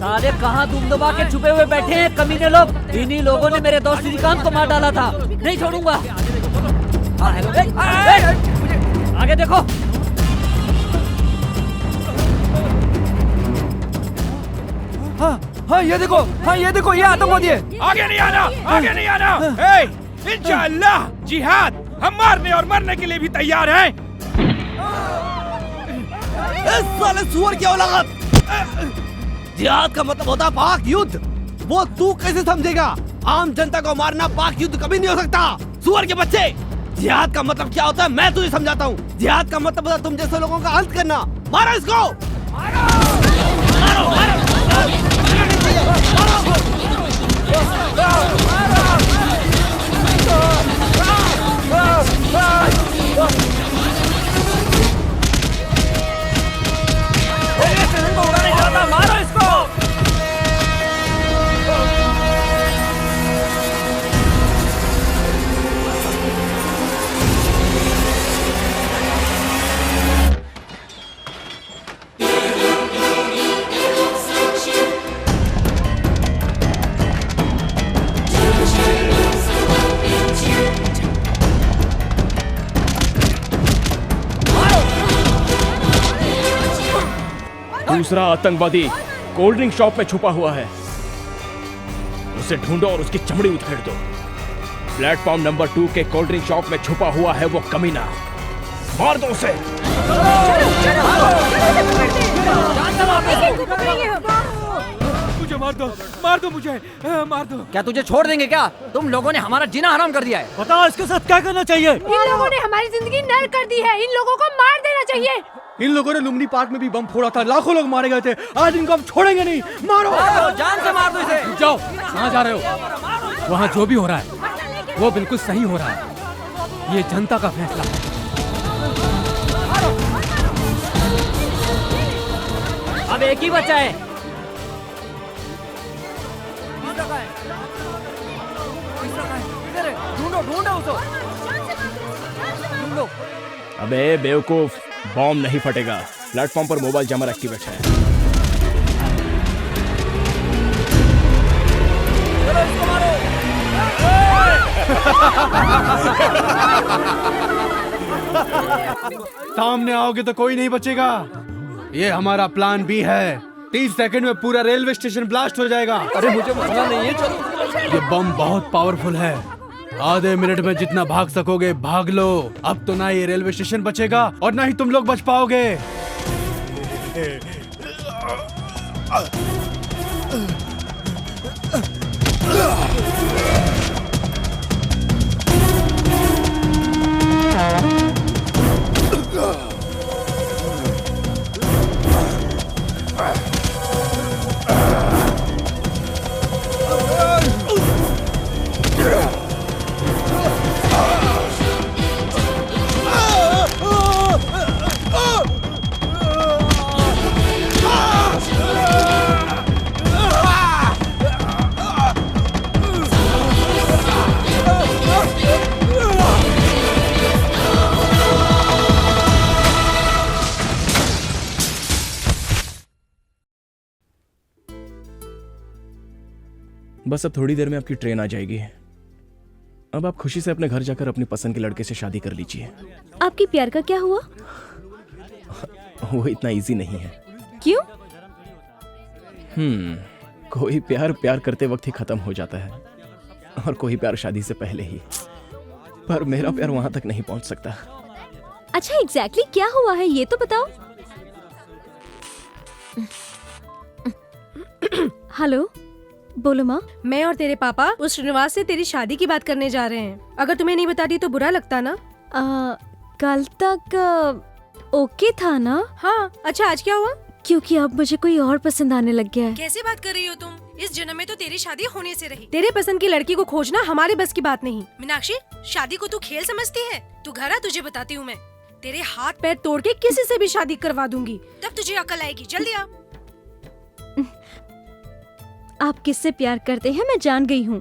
साले कहाँ तुम दबा के छुपे हुए बैठे हैं कमीने लोग। इन्हीं लोगों ने मेरे दोस्त श्रीकांत को मार डाला था, नहीं छोड़ूंगा। हाँ हेलो, आगे देखो। हाँ ये देखो, ये आतंकवादी है। आगे नहीं आना, आगे नहीं आना। इंशाअल्लाह जिहाद, हम मारने और मरने के लिए भी तैयार हैं। इस साले सुअर की औलाद, जिहाद का मतलब होता है पाक युद्ध। वो तू कैसे समझेगा? आम जनता को मारना पाक युद्ध कभी नहीं हो सकता, सुअर के बच्चे। जिहाद का मतलब क्या होता है मैं तुझे समझाता हूँ। जिहाद का मतलब होता है तुम जैसे लोगों का अंत करना। मारो इसको, मारो, मारो। मारो इसको। दूसरा आतंकवादी कोल्ड ड्रिंक शॉप में छुपा हुआ है, उसे ढूंढो और उसकी चमड़ी उधेड़ दो। प्लेटफॉर्म नंबर 2 के कोल्ड ड्रिंक शॉप में छुपा हुआ है वो कमीना, मार दो उसे। मुझे मार दो मुझे, मार दो। क्या तुझे छोड़ देंगे क्या? तुम लोगों ने हमारा जीना हराम कर दिया है। बताओ इसके साथ क्या करना चाहिए? इन लोगों ने हमारी जिंदगी नर्क कर दी है, इन लोगों को मार देना चाहिए। इन लोगों ने लुम्बिनी पार्क में भी बम फोड़ा था, लाखों लोग मारे गए थे। आज इनको हम छोड़ेंगे नहीं। मारो, जान से मार दो इसे। जाओ, कहाँ जा रहे हो? वहाँ जो भी हो रहा है वो बिल्कुल सही हो रहा है। ये जनता का फैसला है। अब एक ही बचा है। ढूंढो उसको। ढूंढो। अबे बेवकूफ, बॉम्ब नहीं फटेगा। प्लेटफॉर्म पर मोबाइल जमर एक्टिवेट है। सामने आओगे तो कोई नहीं बचेगा। ये हमारा प्लान बी है। 30 सेकंड में पूरा रेलवे स्टेशन ब्लास्ट हो जाएगा। अरे मुझे मरना नहीं है, चलो। ये बम बहुत पावरफुल है। आधे मिनट में जितना भाग सकोगे भाग लो। अब तो ना ये रेलवे स्टेशन बचेगा और ना ही तुम लोग बच पाओगे। बस अब थोड़ी देर में आपकी ट्रेन आ जाएगी। अब आप खुशी से अपने घर जाकर अपनी पसंद के लड़के से शादी कर लीजिए। आपकी प्यार का क्या हुआ? वो इतना इजी नहीं है। क्यों? कोई प्यार करते वक्त ही खत्म हो जाता है और कोई प्यार शादी से पहले ही। पर मेरा प्यार वहां तक नहीं पहुंच सकता। अच्छा एग्जैक्टली क्या हुआ है ये तो बताओ। हेलो, बोलो माँ। मैं और तेरे पापा उस श्रीनिवास से तेरी शादी की बात करने जा रहे हैं। अगर तुम्हें नहीं बताती तो बुरा लगता ना? कल तक ओके था ना? हाँ। अच्छा आज क्या हुआ? क्योंकि अब मुझे कोई और पसंद आने लग गया है। कैसे बात कर रही हो तुम? इस जन्म में तो तेरी शादी होने से रही। तेरे पसंद की लड़की को खोजना हमारे बस की बात नहीं। मीनाक्षी, शादी को तू खेल समझती है? तू घर आ, तुझे बताती हूँ मैं। तेरे हाथ पैर तोड़ के किसी से भी शादी करवा दूंगी, तब तुझे अकल आएगी। जल्दी आ। आप किससे प्यार करते हैं मैं जान गई हूँ।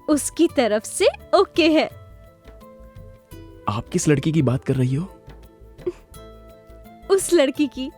उसकी तरफ से ओके है। आप किस लड़की की बात कर रही हो? उस लड़की की